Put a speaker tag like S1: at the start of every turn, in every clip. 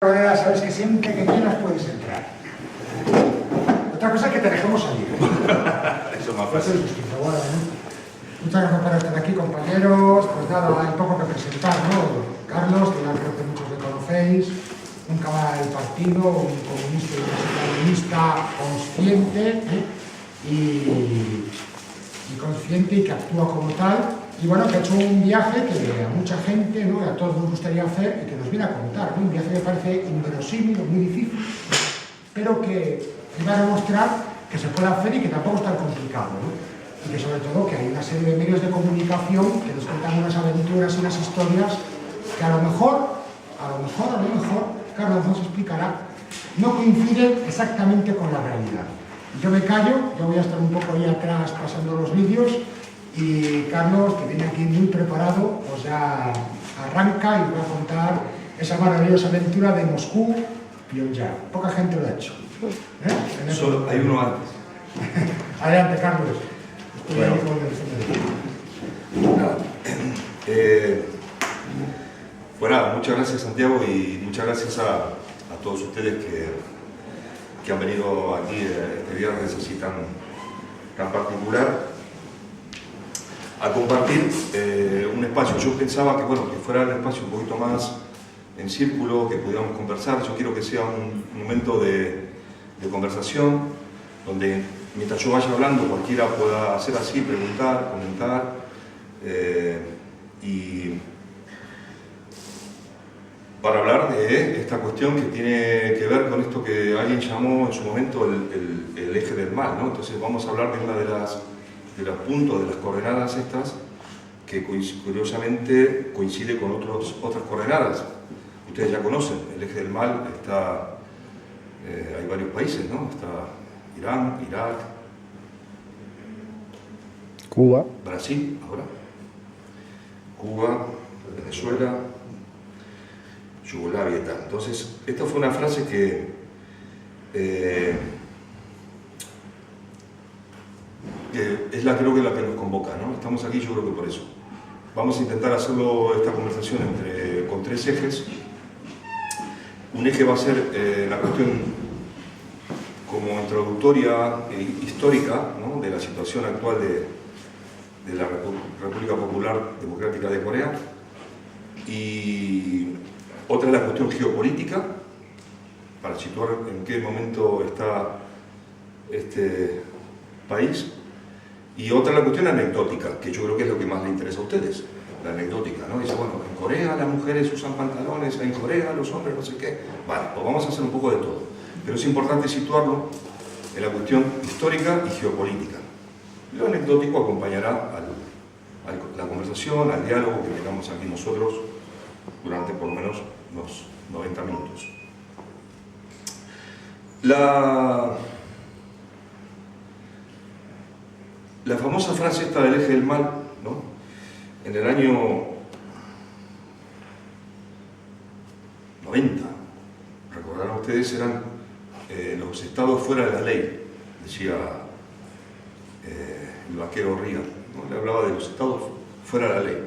S1: Sabes que siempre que quieras puedes entrar. Otra cosa es que te dejemos salir.
S2: Eso es más fácil.
S1: Bueno, ¿no? Muchas gracias por estar aquí, compañeros. Pues nada, hay poco que presentar, ¿no? Carlos, que ya creo que muchos le conocéis, un camarada del partido, un comunista y un stalinista consciente, y consciente y que actúa como tal. Y bueno, que ha hecho un viaje que a mucha gente, ¿no?, a todos nos gustaría hacer y que nos viene a contar, ¿no? Un viaje que parece inverosímil, muy difícil, pero que iba a demostrar que se puede hacer y que tampoco es tan complicado, ¿no? Y que sobre todo que hay una serie de medios de comunicación que nos cuentan unas aventuras y unas historias que a lo mejor, Carlos nos explicará, no coinciden exactamente con la realidad. Yo me callo, yo voy a estar un poco ahí atrás pasando los vídeos. Y Carlos, que viene aquí muy preparado, pues ya arranca y va a contar esa maravillosa aventura de Moscú Pyongyang. Poca gente lo ha hecho.
S2: Solo hay uno antes.
S1: Adelante, Carlos.
S2: Bueno. Bueno, muchas gracias, Santiago, y muchas gracias a todos ustedes que han venido aquí este viernes así tan particular a compartir un espacio. Yo pensaba que, bueno, que fuera el espacio un poquito más en círculo, que pudiéramos conversar. Yo quiero que sea un momento de conversación, donde mientras yo vaya hablando cualquiera pueda hacer así, preguntar, comentar, y para hablar de esta cuestión que tiene que ver con esto que alguien llamó en su momento el eje del mal, ¿no? Entonces vamos a hablar de una de los puntos, de las coordenadas estas, que curiosamente coincide con otras coordenadas. Ustedes ya conocen, el eje del mal está, hay varios países, ¿no? Está Irán, Irak,
S3: Cuba,
S2: Brasil, ahora, Cuba, Venezuela, Yugoslavia y tal. Entonces, esta fue una frase que es creo que la que nos convoca, ¿no? Estamos aquí, yo creo que por eso. Vamos a intentar hacerlo, esta conversación con tres ejes. Un eje va a ser la cuestión como introductoria histórica, ¿no?, de la situación actual de la República Popular Democrática de Corea. Y otra es la cuestión geopolítica, para situar en qué momento está este país. Y otra la cuestión anecdótica, que yo creo que es lo que más le interesa a ustedes, la anecdótica, ¿no? Dice, bueno, en Corea las mujeres usan pantalones, en Corea los hombres no sé qué. Vale, pues vamos a hacer un poco de todo. Pero es importante situarlo en la cuestión histórica y geopolítica. Lo anecdótico acompañará a la conversación, al diálogo que tengamos aquí nosotros durante por lo menos unos 90 minutos. La famosa frase esta del eje del mal, ¿no?, en el año 90, recordarán ustedes, eran los estados fuera de la ley, decía el vaquero Reagan, ¿no? Le hablaba de los estados fuera de la ley.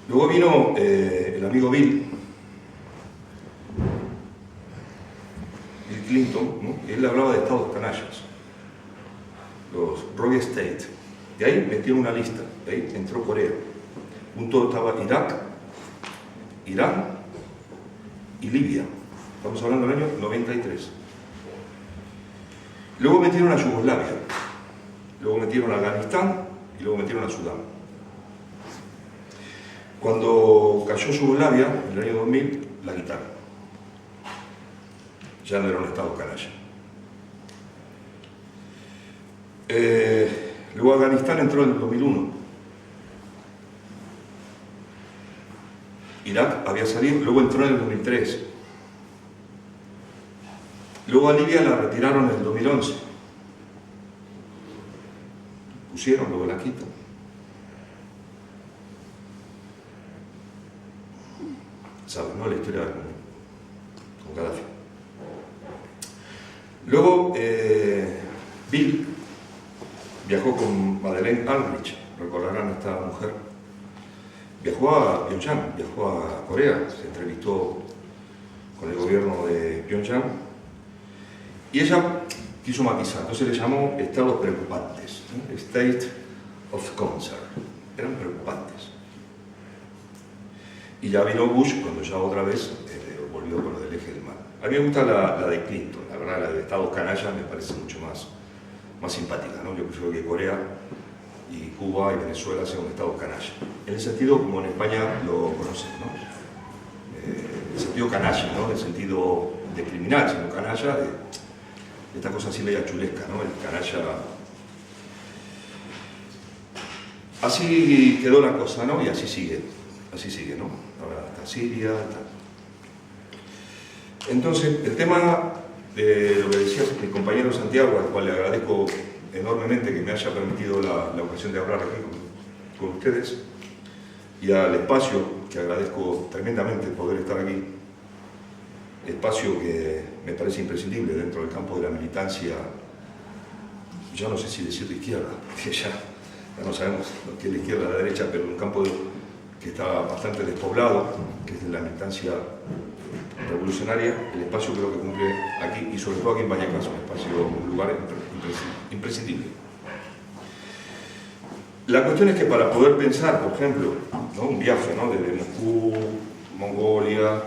S2: Luego vino el amigo Bill Clinton, ¿no? Y él le hablaba de estados canallas, los Rogue State. De ahí metieron una lista, de ahí entró Corea. Junto estaba Irak, Irán y Libia. Estamos hablando del año 93. Luego metieron a Yugoslavia, luego metieron a Afganistán y luego metieron a Sudán. Cuando cayó Yugoslavia, en el año 2000, la quitaron. Ya no era un estado canalla. Luego Afganistán entró en el 2001. Irak había salido, luego entró en el 2003. Luego a Libia la retiraron en el 2011. Pusieron, luego la quitan. ¿Saben, no? La historia con Gaddafi. Luego Bill viajó con Madeleine Albright, recordarán a esta mujer. Viajó a Pyongyang, viajó a Corea, se entrevistó gobierno de Pyongyang, y ella quiso matizar, entonces le llamó estados preocupantes, ¿no? State of concern, eran preocupantes. Y ya vino Bush cuando ya otra vez volvió con lo del eje del mal. A mí me gusta la de Clinton, la verdad, la de estados canallas me parece mucho más simpática, ¿no? Yo prefiero que Corea y Cuba y Venezuela sean estados canallas. En el sentido como en España lo conocen, ¿no? En el sentido canalla, ¿no? En el sentido de criminal, sino canalla de esta cosa así media chulesca, ¿no? El canalla. Así quedó la cosa, ¿no? Y así sigue, ¿no? Ahora está Siria, está. Entonces, el tema de lo que decía mi compañero Santiago, al cual le agradezco enormemente que me haya permitido la ocasión de hablar aquí con ustedes, y al espacio, que agradezco tremendamente poder estar aquí, espacio que me parece imprescindible dentro del campo de la militancia, yo no sé si decir de izquierda, porque ya no sabemos qué es la izquierda o la derecha, pero un campo que está bastante despoblado, que es de la militancia revolucionaria. El espacio creo que cumple aquí, y sobre todo aquí en Vallecas, un lugar imprescindible. La cuestión es que para poder pensar, por ejemplo, ¿no? Un viaje, ¿no? Desde Moscú, Mongolia,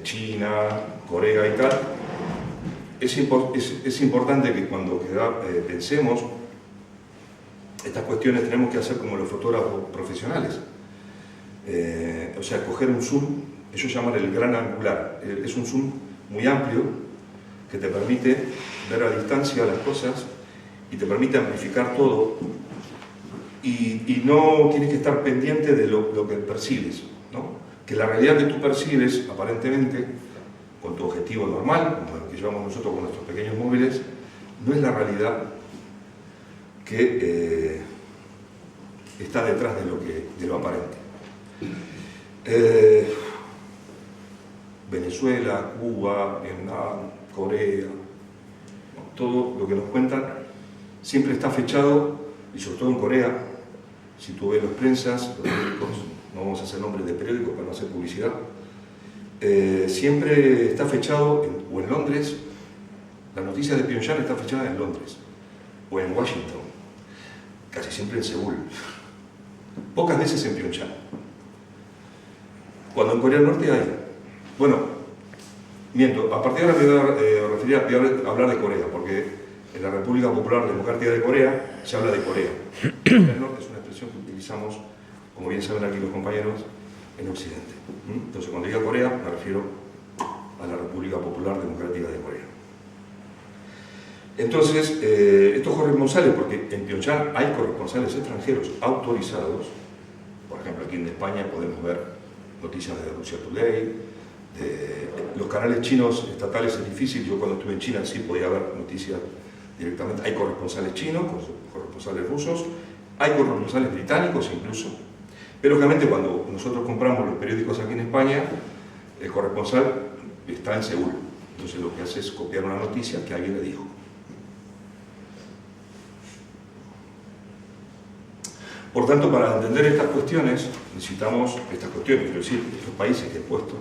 S2: China, Corea y tal, es importante que cuando pensemos estas cuestiones tenemos que hacer como los fotógrafos profesionales, o sea, coger un zoom, ellos llaman el gran angular, es un zoom muy amplio que te permite ver a distancia las cosas y te permite amplificar todo, y no tienes que estar pendiente de lo que percibes, ¿no? Que la realidad que tú percibes, aparentemente, con tu objetivo normal, como el que llevamos nosotros con nuestros pequeños móviles, no es la realidad que está detrás de lo aparente. Venezuela, Cuba, Vietnam, Corea, todo lo que nos cuentan siempre está fechado, y sobre todo en Corea, si tú ves las prensas, los periódicos, no vamos a hacer nombres de periódicos para no hacer publicidad, siempre está fechado o en Londres, la noticia de Pyongyang está fechada en Londres, o en Washington, casi siempre en Seúl, pocas veces en Pyongyang. Cuando en Corea del Norte hay, bueno, miento, a partir de ahora voy a hablar de Corea, porque en la República Popular Democrática de Corea se habla de Corea. Corea del Norte es una expresión que utilizamos, como bien saben aquí los compañeros, en Occidente. Entonces, cuando diga Corea, me refiero a la República Popular Democrática de Corea. Entonces, estos corresponsales, porque en Pyongyang hay corresponsales extranjeros autorizados, por ejemplo, aquí en España podemos ver noticias de Russia Today, los canales chinos estatales es difícil, yo cuando estuve en China sí podía ver noticias directamente, hay corresponsales chinos, corresponsales rusos, hay corresponsales británicos incluso, pero obviamente cuando nosotros compramos los periódicos aquí en España, el corresponsal está en Seúl, entonces lo que hace es copiar una noticia que alguien le dijo. Por tanto, para entender estas cuestiones, necesitamos estas cuestiones, quiero decir, estos países que he puesto.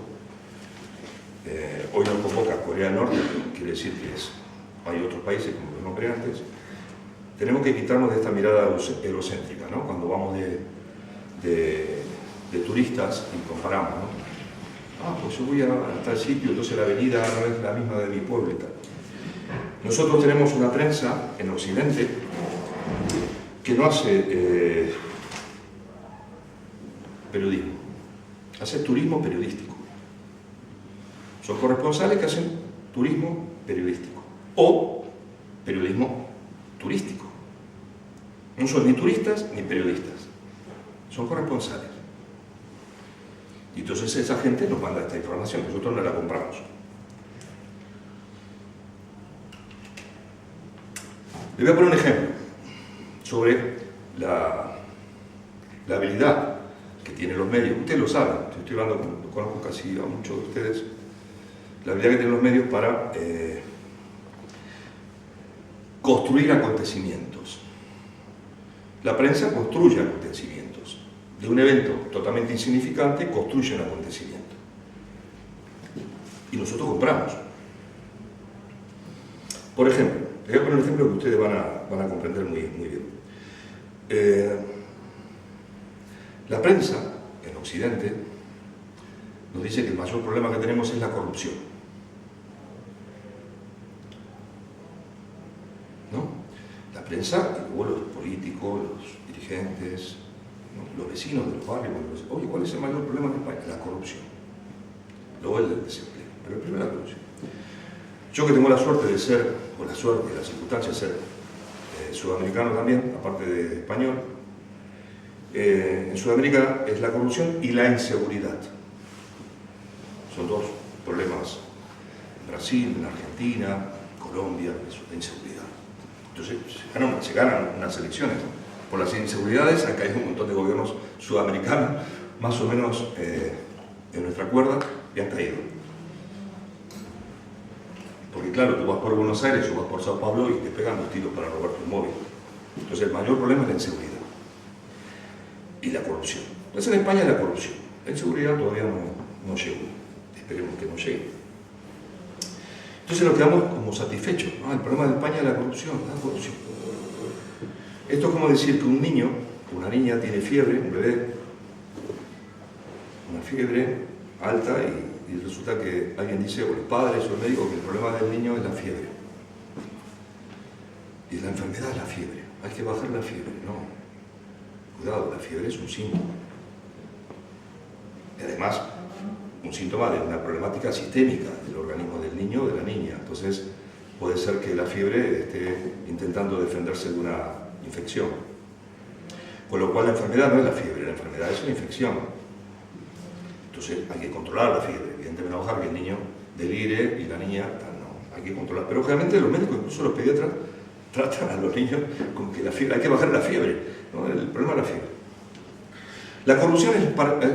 S2: Hoy no convoca Corea del Norte, quiere decir que hay otros países, como los nombré antes. Tenemos que quitarnos de esta mirada eurocéntrica, ¿no? Cuando vamos de turistas y comparamos, ¿no? Pues yo voy a tal sitio, entonces la avenida no es la misma de mi pueblo y tal. Nosotros tenemos una prensa en Occidente que no hace periodismo, hace turismo periodístico. Son corresponsales que hacen turismo periodístico o periodismo turístico. No son ni turistas ni periodistas, son corresponsales. Y entonces esa gente nos manda esta información, nosotros no la compramos. Le voy a poner un ejemplo sobre la habilidad que tienen los medios. Ustedes lo saben, estoy hablando, lo conozco casi a muchos de ustedes, la habilidad que tienen los medios para construir acontecimientos. La prensa construye acontecimientos. De un evento totalmente insignificante construye un acontecimiento. y nosotros compramos. Por ejemplo, les voy a poner un ejemplo que ustedes van a comprender muy bien. La prensa en Occidente nos dice que el mayor problema que tenemos es la corrupción, ¿no? La prensa, y luego los políticos, los dirigentes, ¿no? Los vecinos de los barrios, oye, ¿cuál es el mayor problema en España? La corrupción. Luego el desempleo, pero el primero la corrupción. Yo que tengo la suerte de ser, o la suerte y la circunstancia de ser sudamericano también, aparte de español, en Sudamérica es la corrupción y la inseguridad. Son dos problemas. En Brasil, en Argentina, Colombia, la inseguridad. Entonces se ganan unas elecciones. Por las inseguridades han caído un montón de gobiernos sudamericanos, más o menos en nuestra cuerda, y han caído. Porque claro, tú vas por Buenos Aires o vas por Sao Paulo y te pegan los tiros para robar tu móvil. Entonces el mayor problema es la inseguridad y la corrupción. Entonces en España es la corrupción. La inseguridad todavía no llegó. Esperemos que no llegue. Entonces nos quedamos como satisfechos. ¿No? El problema de España es la corrupción. Esto es como decir que un niño, una niña tiene fiebre, un bebé, una fiebre alta y resulta que alguien dice, o los padres o el médico, que el problema del niño es la fiebre. Y la enfermedad es la fiebre. Hay que bajar la fiebre. No. Cuidado, la fiebre es un síntoma. Y además, un síntoma de una problemática sistémica del organismo del niño o de la niña. Entonces, puede ser que la fiebre esté intentando defenderse de una infección. Con lo cual, la enfermedad no es la fiebre, la enfermedad es una infección. Entonces, hay que controlar la fiebre. Evidentemente, no bajar que el niño delire y la niña, no, hay que controlar. Pero generalmente los médicos, incluso los pediatras, tratan a los niños como que la fiebre, hay que bajar la fiebre, ¿no? El problema es la fiebre. La corrupción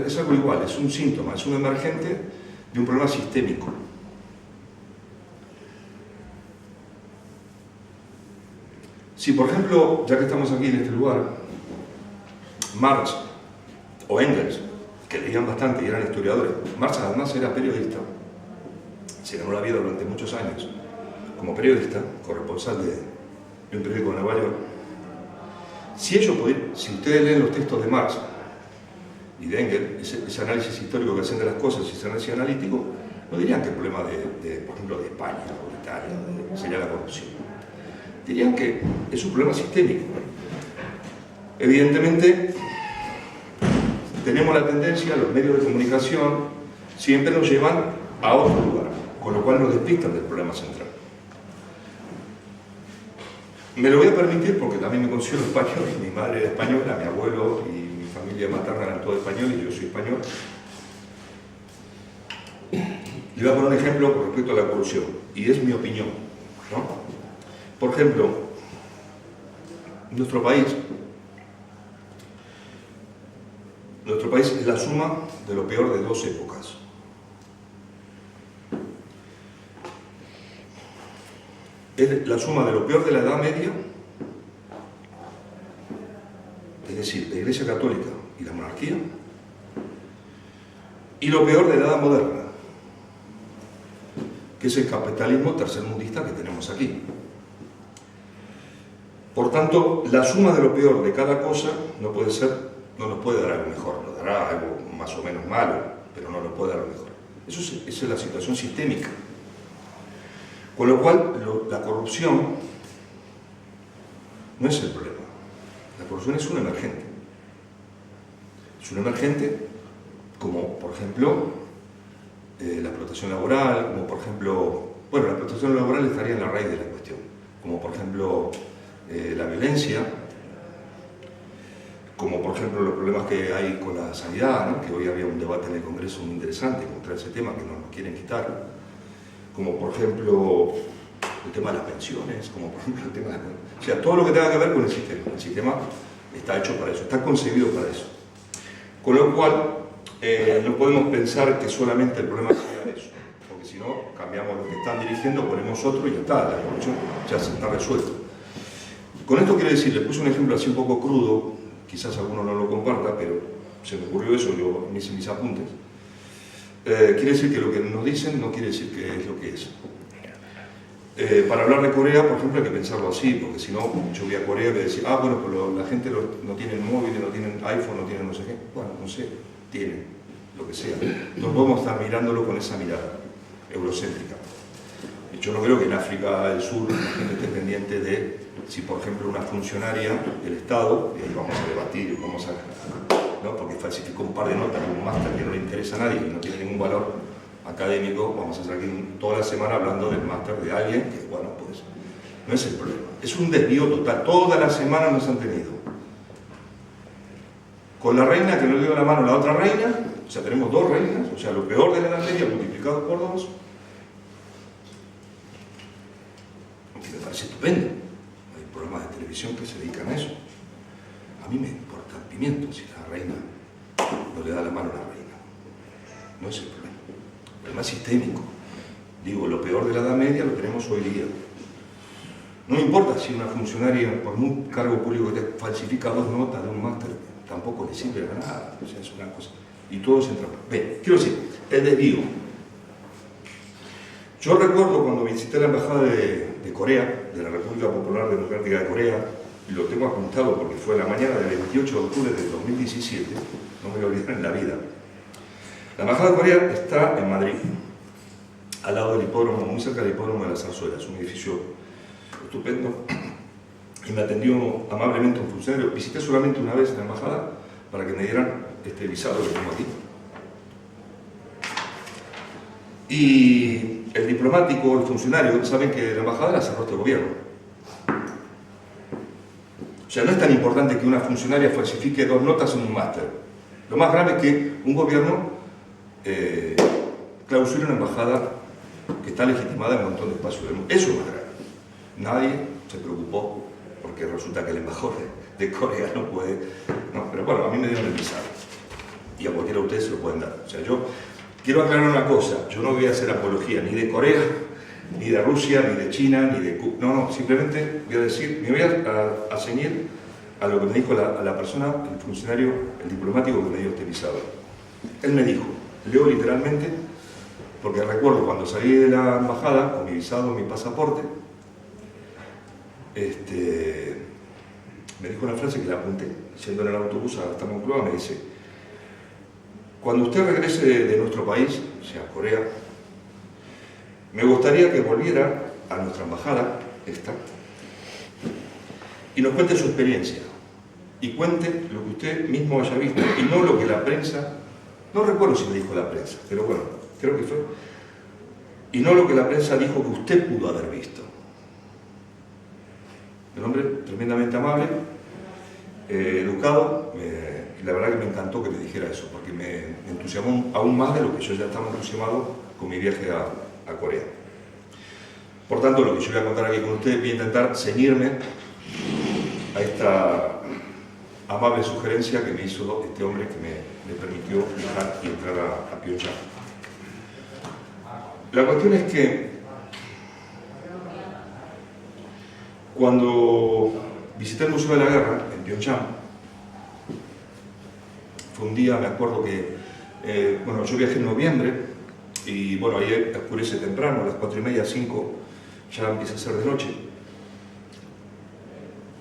S2: es algo igual, es un síntoma, es un emergente de un problema sistémico. Si, por ejemplo, ya que estamos aquí en este lugar, Marx o Engels, que leían bastante y eran historiadores, Marx además era periodista, se ganó la vida durante muchos años como periodista, corresponsal de un periódico de Nueva York. Si ustedes leen los textos de Marx y de Engels, ese análisis histórico que hacen de las cosas y ese análisis analítico, no dirían que el problema por ejemplo, de España o de Italia sería la corrupción. Dirían que es un problema sistémico. Evidentemente, tenemos la tendencia, los medios de comunicación siempre nos llevan a otro lugar, con lo cual nos despistan del problema central. Me lo voy a permitir porque también me considero español, mi madre era española, mi abuelo y mi familia materna eran todos españoles y yo soy español. Le voy a poner un ejemplo con respecto a la corrupción, y es mi opinión, ¿no? Por ejemplo, nuestro país es la suma de lo peor de dos épocas. Es la suma de lo peor de la Edad Media, es decir, la Iglesia Católica y la monarquía, y lo peor de la Edad Moderna, que es el capitalismo tercermundista que tenemos aquí. Por tanto, la suma de lo peor de cada cosa no nos puede dar algo mejor, nos dará algo más o menos malo, pero no nos puede dar algo mejor. Esa es la situación sistémica. Con lo cual, la corrupción no es el problema. La corrupción es un emergente. Es un emergente como, por ejemplo, la explotación laboral, como por ejemplo, bueno, la explotación laboral estaría en la raíz de la cuestión, como por ejemplo la violencia, como por ejemplo los problemas que hay con la sanidad, ¿no? Que hoy había un debate en el Congreso muy interesante contra ese tema que nos lo quieren quitar, como por ejemplo el tema de las pensiones, como por ejemplo el tema de... O sea, todo lo que tenga que ver con el sistema. El sistema está hecho para eso, está concebido para eso. Con lo cual, no podemos pensar que solamente el problema sea eso, porque si no, cambiamos lo que están dirigiendo, ponemos otro y ya está, la corrupción ya se está resuelta. Con esto quiero decir, les puse un ejemplo así un poco crudo, quizás alguno no lo comparta, pero se me ocurrió eso, yo hice mis apuntes. quiere decir que lo que nos dicen no quiere decir que es lo que es. Para hablar de Corea, por ejemplo, hay que pensarlo así, porque si no, yo voy a Corea y voy a decir, ah, bueno, pero la gente no tiene móviles, no tienen iPhone, no tienen no sé qué. Bueno, no sé, tienen, lo que sea. No podemos estar mirándolo con esa mirada eurocéntrica. Yo no creo que en África del Sur la gente esté pendiente de si, por ejemplo, una funcionaria del Estado, y ahí vamos a debatir, ¿no? Porque falsificó un par de notas en un máster que no le interesa a nadie y no tiene ningún valor académico, vamos a estar aquí toda la semana hablando del máster de alguien que, bueno, pues no es el problema. Es un desvío total. Toda la semana nos han tenido con la reina que no le dio la mano a la otra reina, o sea, tenemos dos reinas, o sea, lo peor de la Edad Media multiplicado por dos. Me parece estupendo. Hay programas de televisión que se dedican a eso. A mí me importa el pimiento si la reina no le da la mano a la reina. No es el problema. El problema es sistémico. Digo, lo peor de la Edad Media lo tenemos hoy día. No me importa si una funcionaria, por un cargo público que te falsifica 2 notas de un máster, tampoco le sirve para nada. O sea, es una cosa. Y todos entran. Bien, quiero decir, el desvío. Yo recuerdo cuando visité la embajada de Corea, de la República Popular Democrática de Corea, y lo tengo apuntado porque fue la mañana del 28 de octubre de 2017, no me voy a olvidar en la vida. La embajada de Corea está en Madrid, al lado del hipódromo, muy cerca del hipódromo de la Zarzuela. Es un edificio estupendo y me atendió amablemente un funcionario. Visité solamente una vez la embajada para que me dieran este visado que tengo aquí. Y el diplomático, el funcionario, saben que la embajada la cerró este gobierno. O sea, no es tan importante que una funcionaria falsifique 2 notas en un máster. Lo más grave es que un gobierno clausure una embajada que está legitimada en un montón de espacios del mundo. Eso es más grave. Nadie se preocupó porque resulta que el embajador de Corea no puede... No, pero bueno, a mí me dieron el visado. Y a cualquiera de ustedes se lo pueden dar. O sea, yo quiero aclarar una cosa. Yo no voy a hacer apología ni de Corea, ni de Rusia, ni de China, ni de Cuba. No, simplemente voy a decir, me voy a ceñir a lo que me dijo la persona, el funcionario, el diplomático que me dio este visado. Él me dijo, leo literalmente, porque recuerdo cuando salí de la embajada con mi visado, mi pasaporte, me dijo una frase que la apunté, yendo en el autobús hasta Moncloa, me dice: cuando usted regrese de nuestro país, o sea, Corea, me gustaría que volviera a nuestra embajada, esta, y nos cuente su experiencia, y cuente lo que usted mismo haya visto, y no lo que la prensa, no recuerdo si me dijo la prensa, pero bueno, creo que fue, y no lo que la prensa dijo que usted pudo haber visto. Un hombre tremendamente amable, educado, la verdad que me encantó que me dijera eso, porque me entusiasmó aún más de lo que yo ya estaba entusiasmado con mi viaje a Corea. Por tanto, lo que yo voy a contar aquí con ustedes, voy a intentar ceñirme a esta amable sugerencia que me hizo este hombre que me permitió viajar y entrar a Pyeongchang. La cuestión es que cuando visité el Museo de la Guerra en Pyeongchang, fue un día, me acuerdo que, bueno, yo viajé en noviembre y bueno, ahí oscurece temprano, a las 4:30, 5, ya empieza a ser de noche.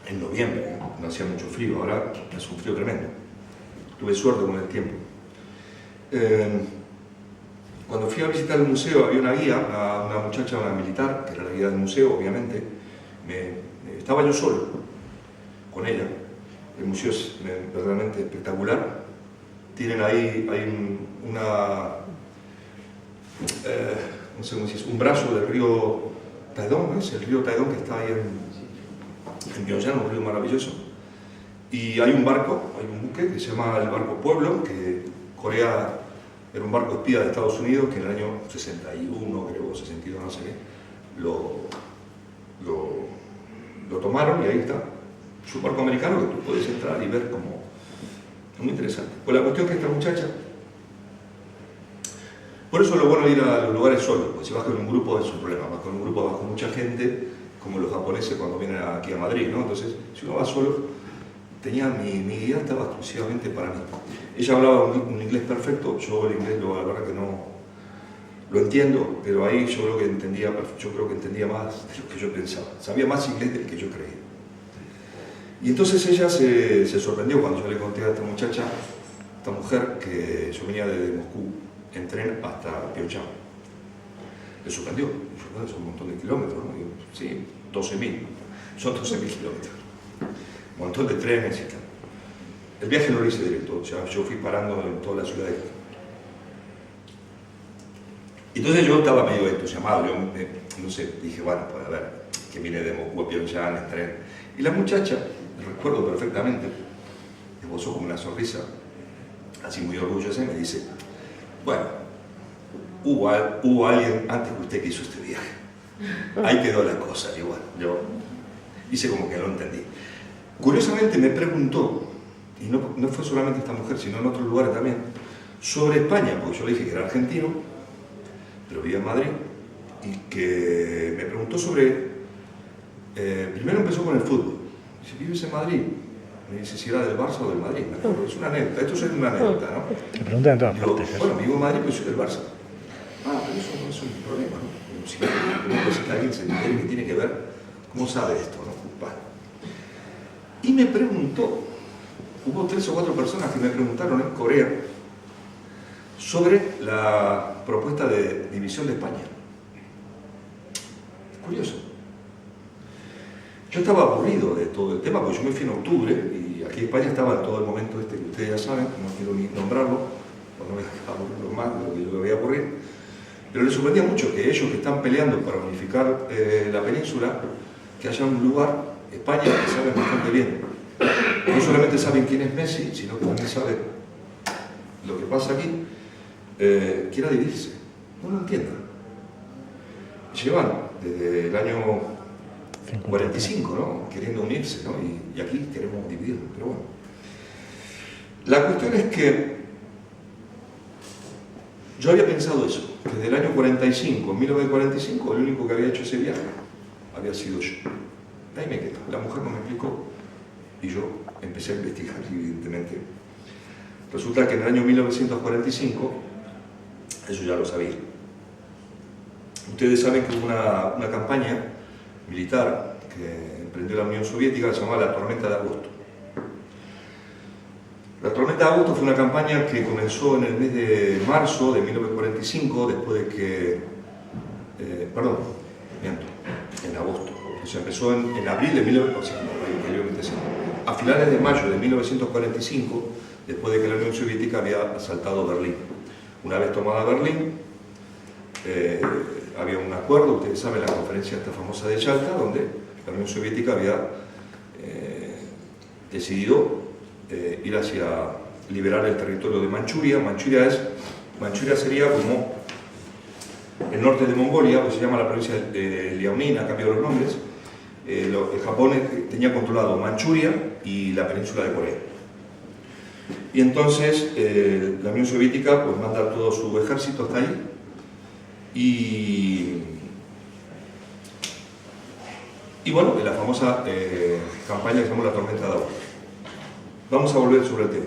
S2: En noviembre, no hacía mucho frío, ahora hace un frío tremendo. Tuve suerte con el tiempo. Cuando fui a visitar el museo había una guía, una muchacha, una militar, que era la guía del museo, obviamente. Estaba yo solo con ella. El museo es verdaderamente espectacular. Tienen ahí no sé cómo se dice, un brazo del río Taedong, ¿es? El río Taedong que está ahí en Pyeongchang, un río maravilloso. Y hay un barco, hay un buque que se llama el barco Pueblo, que Corea era un barco espía de Estados Unidos que en el año 61, creo, 62, no sé qué, lo tomaron y ahí está. Es un barco americano que tú puedes entrar y ver como... Es muy interesante. Pues la cuestión es que esta muchacha... Por eso es lo bueno de ir a los lugares solos, porque si vas con un grupo es un problema, vas con un grupo, vas con mucha gente, como los japoneses cuando vienen aquí a Madrid, ¿no? Entonces, si uno va solo, mi guía estaba exclusivamente para mí. Ella hablaba un inglés perfecto, yo el inglés, la verdad que no Lo entiendo, pero ahí yo creo que entendía más de lo que yo pensaba. Sabía más inglés del que yo creía. Y entonces ella se sorprendió cuando yo le conté a esta muchacha, esta mujer, que yo venía desde Moscú en tren hasta Pyeongchang. Le sorprendió. Son un montón de kilómetros, ¿no? Digo, sí, 12.000. Son 12.000 kilómetros. Un montón de trenes y tal. El viaje no lo hice directo, o sea, yo fui parando en toda la ciudad. Entonces yo estaba medio entusiasmado, yo no sé, dije, bueno, pues a ver, que viene de Moscú a Pyeongchang en tren. Y la muchacha, recuerdo perfectamente, esbozó como una sonrisa, así muy orgullosa, y me dice, bueno, hubo alguien antes que usted que hizo este viaje. Ahí quedó la cosa, y bueno, yo hice como que no entendí. Curiosamente me preguntó, y no fue solamente esta mujer, sino en otros lugares también, sobre España, porque yo le dije que era argentino, pero vivía en Madrid, y que me preguntó sobre, primero empezó con el fútbol. Dice, ¿vives en Madrid? Me dice si era del Barça o del Madrid. Me acuerdo, es una anécdota, esto es una anécdota, ¿no?
S3: Te preguntan en todas partes.
S2: Bueno, vivo en Madrid, pues soy del Barça. Ah, pero eso no es un problema, ¿no? Como si alguien se entere que tiene que ver, ¿cómo sabe esto, no? Bueno. Y me preguntó, hubo 3 o 4 personas que me preguntaron en Corea sobre la propuesta de división de España. Curioso. Yo estaba aburrido de todo el tema, porque yo me fui en octubre y aquí España estaba en todo el momento este que ustedes ya saben, no quiero ni nombrarlo, pues no me voy a aburrirlo más de lo que yo me voy a aburrir. Pero les sorprendía mucho que ellos que están peleando para unificar la península, que haya un lugar, España, que saben bastante bien. No solamente saben quién es Messi, sino que también saben lo que pasa aquí, quiera dividirse. No lo entiendan. Llevan desde el año 45, ¿no? Queriendo unirse, ¿no? Y aquí queremos dividirnos, pero bueno. La cuestión es que yo había pensado eso. Desde el año 45, 1945, el único que había hecho ese viaje había sido yo. Ahí me quedo. La mujer no me explicó y yo empecé a investigar, evidentemente. Resulta que en el año 1945, eso ya lo sabía. Ustedes saben que hubo una campaña militar que emprendió la Unión Soviética, que se llamaba la Tormenta de Agosto. La Tormenta de Agosto fue una campaña que comenzó en el mes de marzo de 1945, después de que... en agosto. O sea, empezó en abril de 1945, a finales de mayo de 1945, después de que la Unión Soviética había asaltado Berlín. Una vez tomada Berlín, había un acuerdo, ustedes saben, la conferencia esta famosa de Yalta, donde la Unión Soviética había decidido ir hacia liberar el territorio de Manchuria. Manchuria sería como el norte de Mongolia, que se llama la provincia de Liaoning, ha cambiado los nombres. Japón tenía controlado Manchuria y la península de Corea. Y entonces la Unión Soviética pues, manda todo su ejército hasta ahí y bueno, en la famosa campaña que se llama la Tormenta de Agosto. Vamos a volver sobre el tema.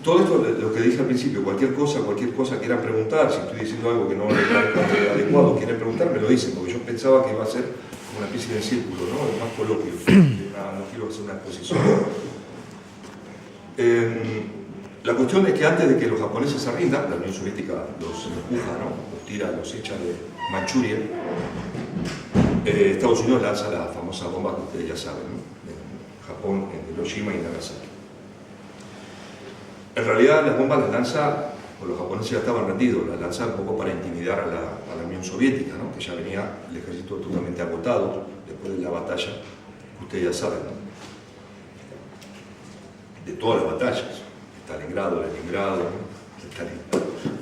S2: Todo esto, lo que dije al principio, cualquier cosa quieran preguntar, si estoy diciendo algo que no les parezca adecuado, quieren preguntar, me lo dicen, porque yo pensaba que iba a ser como una especie de círculo, ¿no? Más coloquio, no quiero hacer una exposición. La cuestión es que antes de que los japoneses se rindan, la Unión Soviética los empuja, ¿no? Los tira, los echa de Manchuria, Estados Unidos lanza la famosa bomba que ustedes ya saben, ¿no? En Japón, en Hiroshima y Nagasaki. En realidad las bombas las lanza, pues los japoneses ya estaban rendidos, las lanza un poco para intimidar a la Unión Soviética, ¿no? Que ya venía el ejército totalmente agotado después de la batalla, que ustedes ya saben, ¿no? De todas las batallas, Stalingrado, Leningrado,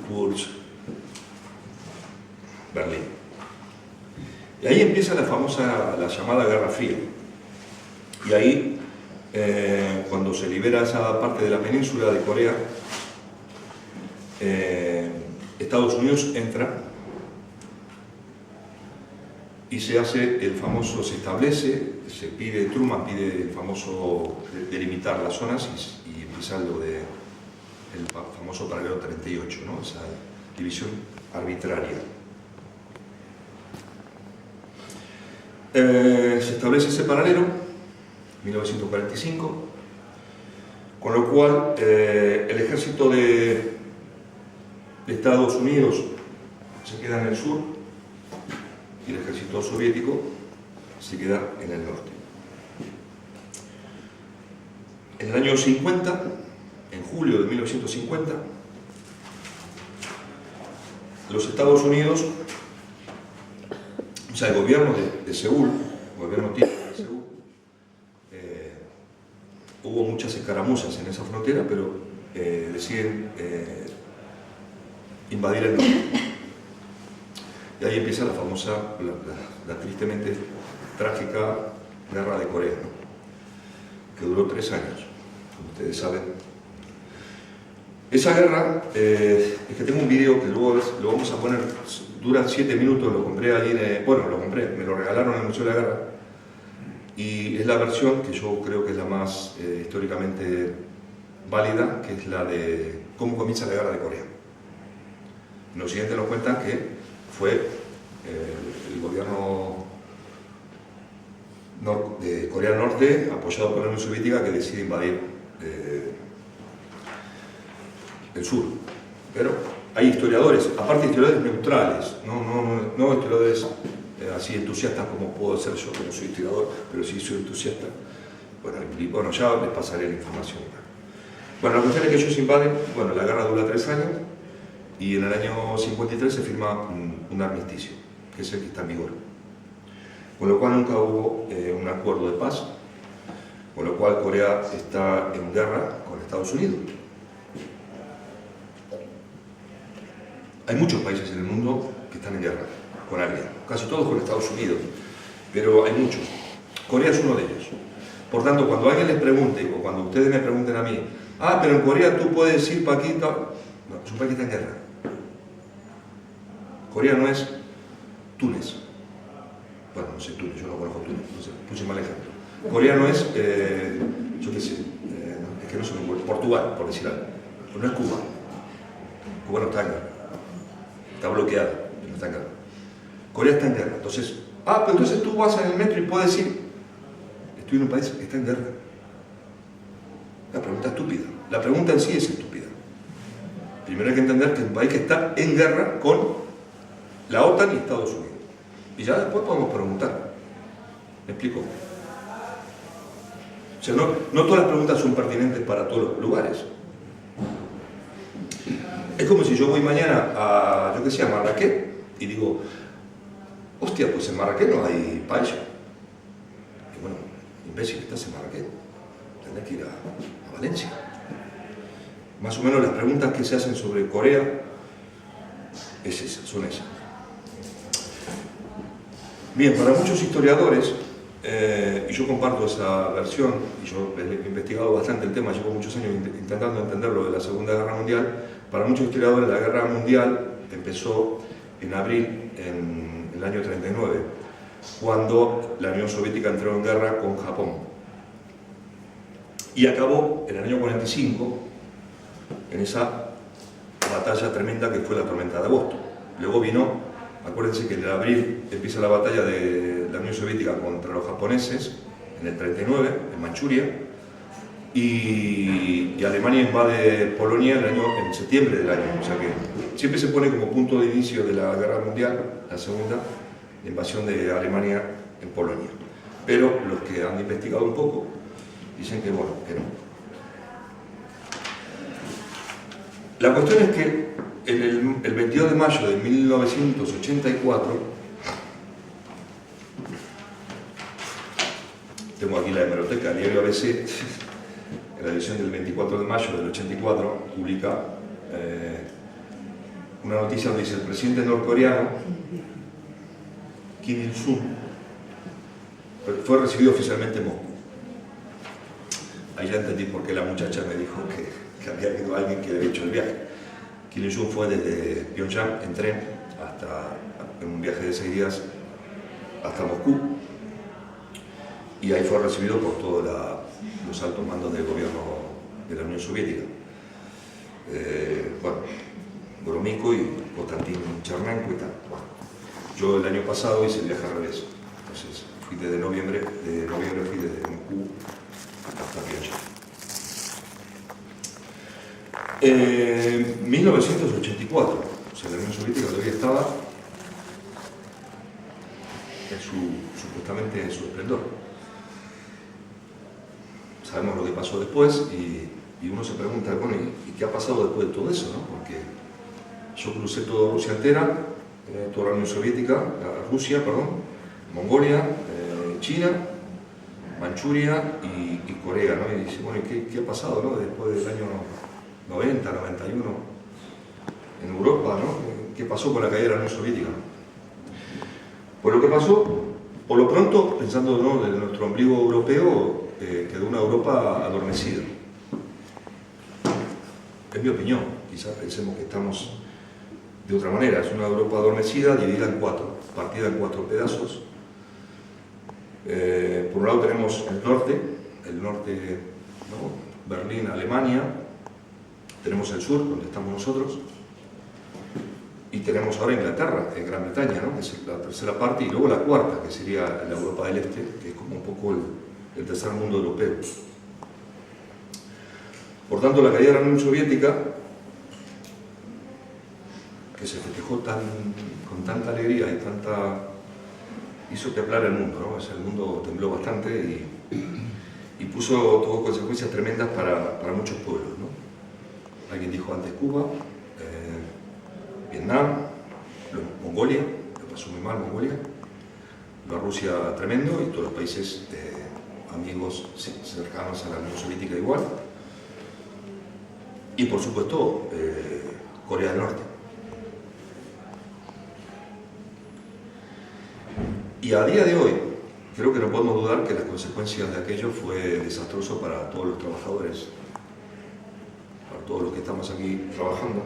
S2: Kursk, Berlín. Y ahí empieza la llamada Guerra Fría. Y ahí, cuando se libera esa parte de la península de Corea, Estados Unidos entra y se establece, Truman pide el famoso delimitar las zonas y empieza lo del famoso paralelo 38, ¿no? división arbitraria. Se establece ese paralelo, 1945, con lo cual el ejército de Estados Unidos se queda en el sur y el ejército soviético se queda en el norte. En el año 50, en julio de 1950, los Estados Unidos, o sea, el gobierno de Seúl, el gobierno típico de Seúl, hubo muchas escaramuzas en esa frontera, pero deciden invadir el norte. Y ahí empieza la famosa, la tristemente trágica guerra de Corea, ¿no? Que duró 3 años, como ustedes saben. Esa guerra, es que tengo un vídeo que luego lo vamos a poner, dura 7 minutos, lo compré allí, bueno, lo compré, me lo regalaron en el Museo de la Guerra, y es la versión que yo creo que es la más históricamente válida, que es la de cómo comienza la guerra de Corea. En Occidente nos cuentan que fue el gobierno de Corea del Norte, apoyado por la Unión Soviética, que decide invadir el sur. Pero hay historiadores, aparte historiadores neutrales, no historiadores así entusiastas como puedo ser yo, que no soy historiador, pero sí soy entusiasta. Bueno, ya les pasaré la información. Bueno, la cuestión es que ellos invaden, bueno, la guerra dura 3 años, y en el año 53 se firma un armisticio, que es el que está en vigor. Con lo cual nunca hubo un acuerdo de paz, con lo cual Corea está en guerra con Estados Unidos. Hay muchos países en el mundo que están en guerra con alguien, casi todos con Estados Unidos, pero hay muchos. Corea es uno de ellos. Por tanto, cuando alguien les pregunte, o cuando ustedes me pregunten a mí, pero en Corea tú puedes ir para aquí, no, es un país que está en guerra. Corea no es Túnez. Bueno, no sé Túnez, yo no conozco Túnez, no sé, puse mal ejemplo. Corea no es, yo qué sé, es que no se me ocurre, Portugal, por decir algo. No es Cuba. Cuba no está en guerra. Está bloqueada, pero no está en guerra. Corea está en guerra. Entonces, pero entonces tú vas en el metro y puedes decir, estoy en un país que está en guerra. La pregunta es estúpida. La pregunta en sí es estúpida. Primero hay que entender que es un país que está en guerra con la OTAN y Estados Unidos. Y ya después podemos preguntar. ¿Me explico? O sea, no todas las preguntas son pertinentes para todos los lugares. Es como si yo voy mañana a, yo que sé, a Marrakech y digo, hostia, pues en Marrakech no hay paella. Y bueno, imbécil, estás en Marrakech, tendrás que ir a Valencia. Más o menos las preguntas que se hacen sobre Corea son esas. Bien, para muchos historiadores, y yo comparto esa versión, y yo he investigado bastante el tema, llevo muchos años intentando entender lo de la Segunda Guerra Mundial. Para muchos historiadores la Guerra Mundial empezó en abril en el año 39, cuando la Unión Soviética entró en guerra con Japón. Y acabó en el año 45, en esa batalla tremenda que fue la tormenta de agosto. Luego vino, acuérdense que en el abril empieza la batalla de la Unión Soviética contra los japoneses, en el 39, en Manchuria, y Alemania invade Polonia en septiembre del año. O sea que siempre se pone como punto de inicio de la Guerra Mundial, la segunda, la invasión de Alemania en Polonia. Pero los que han investigado un poco dicen que bueno, que no. La cuestión es que el 22 de mayo de 1984, tengo aquí la hemeroteca, el diario ABC, en la edición del 24 de mayo del 84, publica una noticia donde dice: el presidente norcoreano, Kim Il-sung, fue recibido oficialmente en Moscú. Ahí ya entendí por qué la muchacha me dijo que había habido alguien que había hecho el viaje. Kim Il-sung fue desde Pyongyang en tren en un viaje de 6 días hasta Moscú, y ahí fue recibido por todos los altos mandos del gobierno de la Unión Soviética. Bueno, Gromyko y Konstantin Chernenko y tal. Bueno, yo el año pasado hice el viaje al revés. Entonces fui desde noviembre fui desde Moscú hasta Piaget. 1984, o sea, la Unión Soviética todavía estaba supuestamente en su esplendor. Sabemos lo que pasó después y uno se pregunta, bueno, ¿y qué ha pasado después de todo eso? ¿No? Porque yo crucé toda Rusia entera, toda la Unión Soviética, Rusia, perdón, Mongolia, China, Manchuria y Corea, ¿no? Y dice, bueno, ¿qué ha pasado, ¿no? Después del año 90, 91, en Europa, ¿no? ¿Qué pasó con la caída de la Unión Soviética? Pues lo que pasó, por lo pronto, pensando, ¿no?, en nuestro ombligo europeo, quedó una Europa adormecida. Es mi opinión, quizás pensemos que estamos de otra manera. Es una Europa adormecida, dividida en cuatro, partida en cuatro pedazos. Por un lado tenemos el norte, ¿no?, Berlín, Alemania. Tenemos el sur, donde estamos nosotros. Y tenemos ahora Inglaterra, Gran Bretaña, ¿no?, que es la tercera parte, y luego la cuarta, que sería la Europa del Este, que es como un poco el tercer mundo europeo. Por tanto, la caída de la Unión Soviética, que se festejó con tanta alegría y hizo temblar el mundo, ¿no? O sea, el mundo tembló bastante y tuvo consecuencias tremendas para muchos pueblos, ¿no? Alguien dijo antes Cuba, Vietnam, Mongolia, que pasó muy mal Mongolia, la Rusia tremendo y todos los países amigos cercanos a la Unión Soviética igual. Y por supuesto, Corea del Norte. Y a día de hoy, creo que no podemos dudar que las consecuencias de aquello fue desastroso para todos los trabajadores, para todos los que estamos aquí trabajando,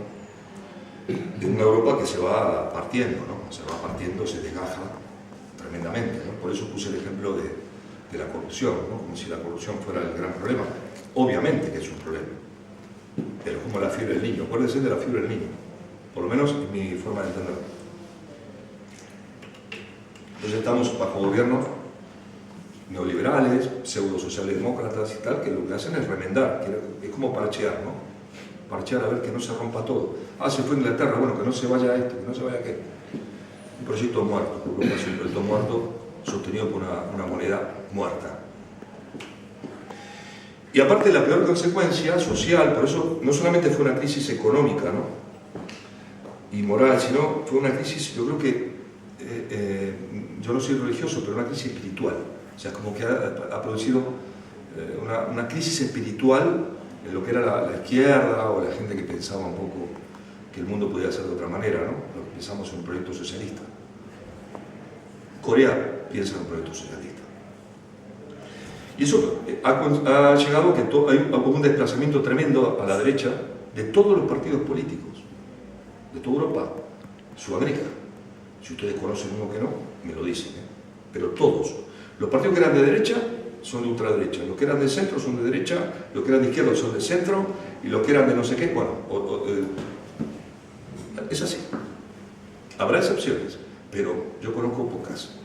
S2: de una Europa que se va partiendo, ¿no? Se va partiendo, se desgaja tremendamente, ¿no? Por eso puse el ejemplo de la corrupción, ¿no? Como si la corrupción fuera el gran problema. Obviamente que es un problema, pero es como la fiebre del niño. Acuérdense de la fiebre del niño, por lo menos es mi forma de entenderlo. Entonces estamos bajo gobiernos neoliberales, pseudo socialdemócratas y tal, que lo que hacen es remendar, es como parchear, ¿no? Parchear a ver que no se rompa todo. Ah, se fue a Inglaterra, bueno, que no se vaya esto, que no se vaya aquello. Un proyecto muerto, Europa es un proyecto muerto sostenido por una moneda muerta. Y aparte, la peor consecuencia social, por eso no solamente fue una crisis económica, ¿no?, y moral, sino fue una crisis, yo creo que, yo no soy religioso, pero una crisis espiritual. O sea, como que ha producido una crisis espiritual en lo que era la izquierda o la gente que pensaba un poco que el mundo podía ser de otra manera, ¿no? Lo que pensamos en un proyecto socialista. Corea piensa en un proyecto socialista. Y eso ha llegado a que hay un desplazamiento tremendo a la derecha de todos los partidos políticos, de toda Europa, Sudamérica. Si ustedes conocen uno que no, me lo dicen, ¿eh? Pero todos. Los partidos que eran de derecha son de ultraderecha, los que eran de centro son de derecha, los que eran de izquierda son de centro, y los que eran de no sé qué, bueno, es así. Habrá excepciones, pero yo conozco pocas.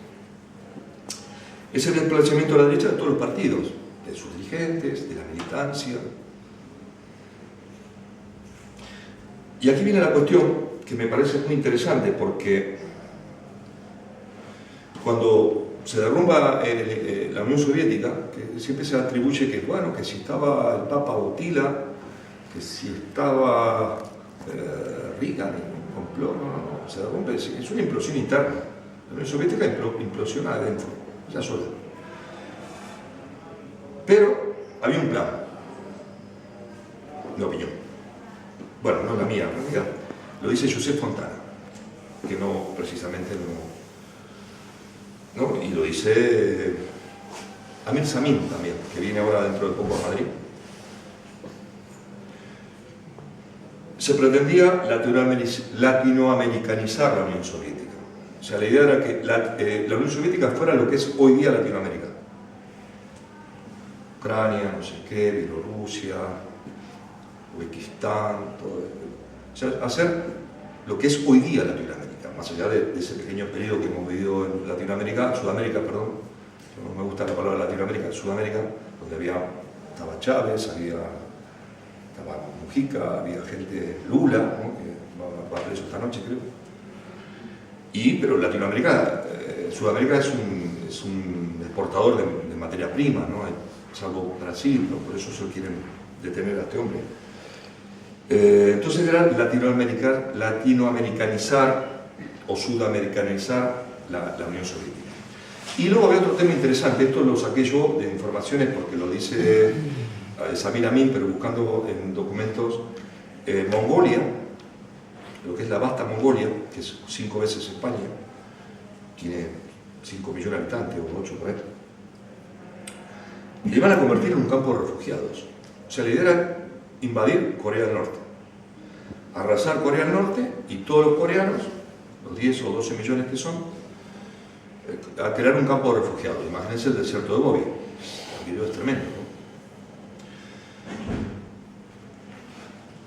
S2: Es el desplazamiento a la derecha de todos los partidos, de sus dirigentes, de la militancia. Y aquí viene la cuestión que me parece muy interesante, porque cuando se derrumba la Unión Soviética, que siempre se atribuye que, bueno, que si estaba el Papa Botila, que si estaba Reagan, complot, no, se derrumbe, es una implosión interna. La Unión Soviética implosiona adentro, ya sola. Pero había un plan, mi opinión. Bueno, no la mía, en realidad. Lo dice Josep Fontana, que no, precisamente no, y lo dice Amir Samin también, que viene ahora dentro de poco a Madrid. Se pretendía latinoamericanizar la Unión Soviética. O sea, la idea era que la Unión Soviética fuera lo que es hoy día Latinoamérica. Ucrania, no sé qué, Bielorrusia, Uzbekistán, todo esto. O sea, hacer lo que es hoy día Latinoamérica, más allá de ese pequeño periodo que hemos vivido en Latinoamérica, Sudamérica, perdón, no me gusta la palabra Latinoamérica, Sudamérica, donde estaba Chávez, estaba Mujica, había gente, Lula, ¿no? Que va preso esta noche, creo. Pero Latinoamérica, Sudamérica es un exportador de materia prima, ¿no? Salvo Brasil, ¿no? Por eso se quieren detener a este hombre. Entonces era latinoamericanizar o sudamericanizar la Unión Soviética. Y luego había otro tema interesante, esto lo saqué yo de informaciones porque lo dice Samir Amin, pero buscando en documentos, Mongolia, lo que es la vasta Mongolia, que es 5 veces España, tiene 5 millones de habitantes o 8 por ahí, y le iban a convertir en un campo de refugiados. O sea, la idea era invadir Corea del Norte, arrasar Corea del Norte y todos los coreanos, los 10 o 12 millones que son, a crear un campo de refugiados. Imagínense el desierto de Gobi, aquello es tremendo, ¿no?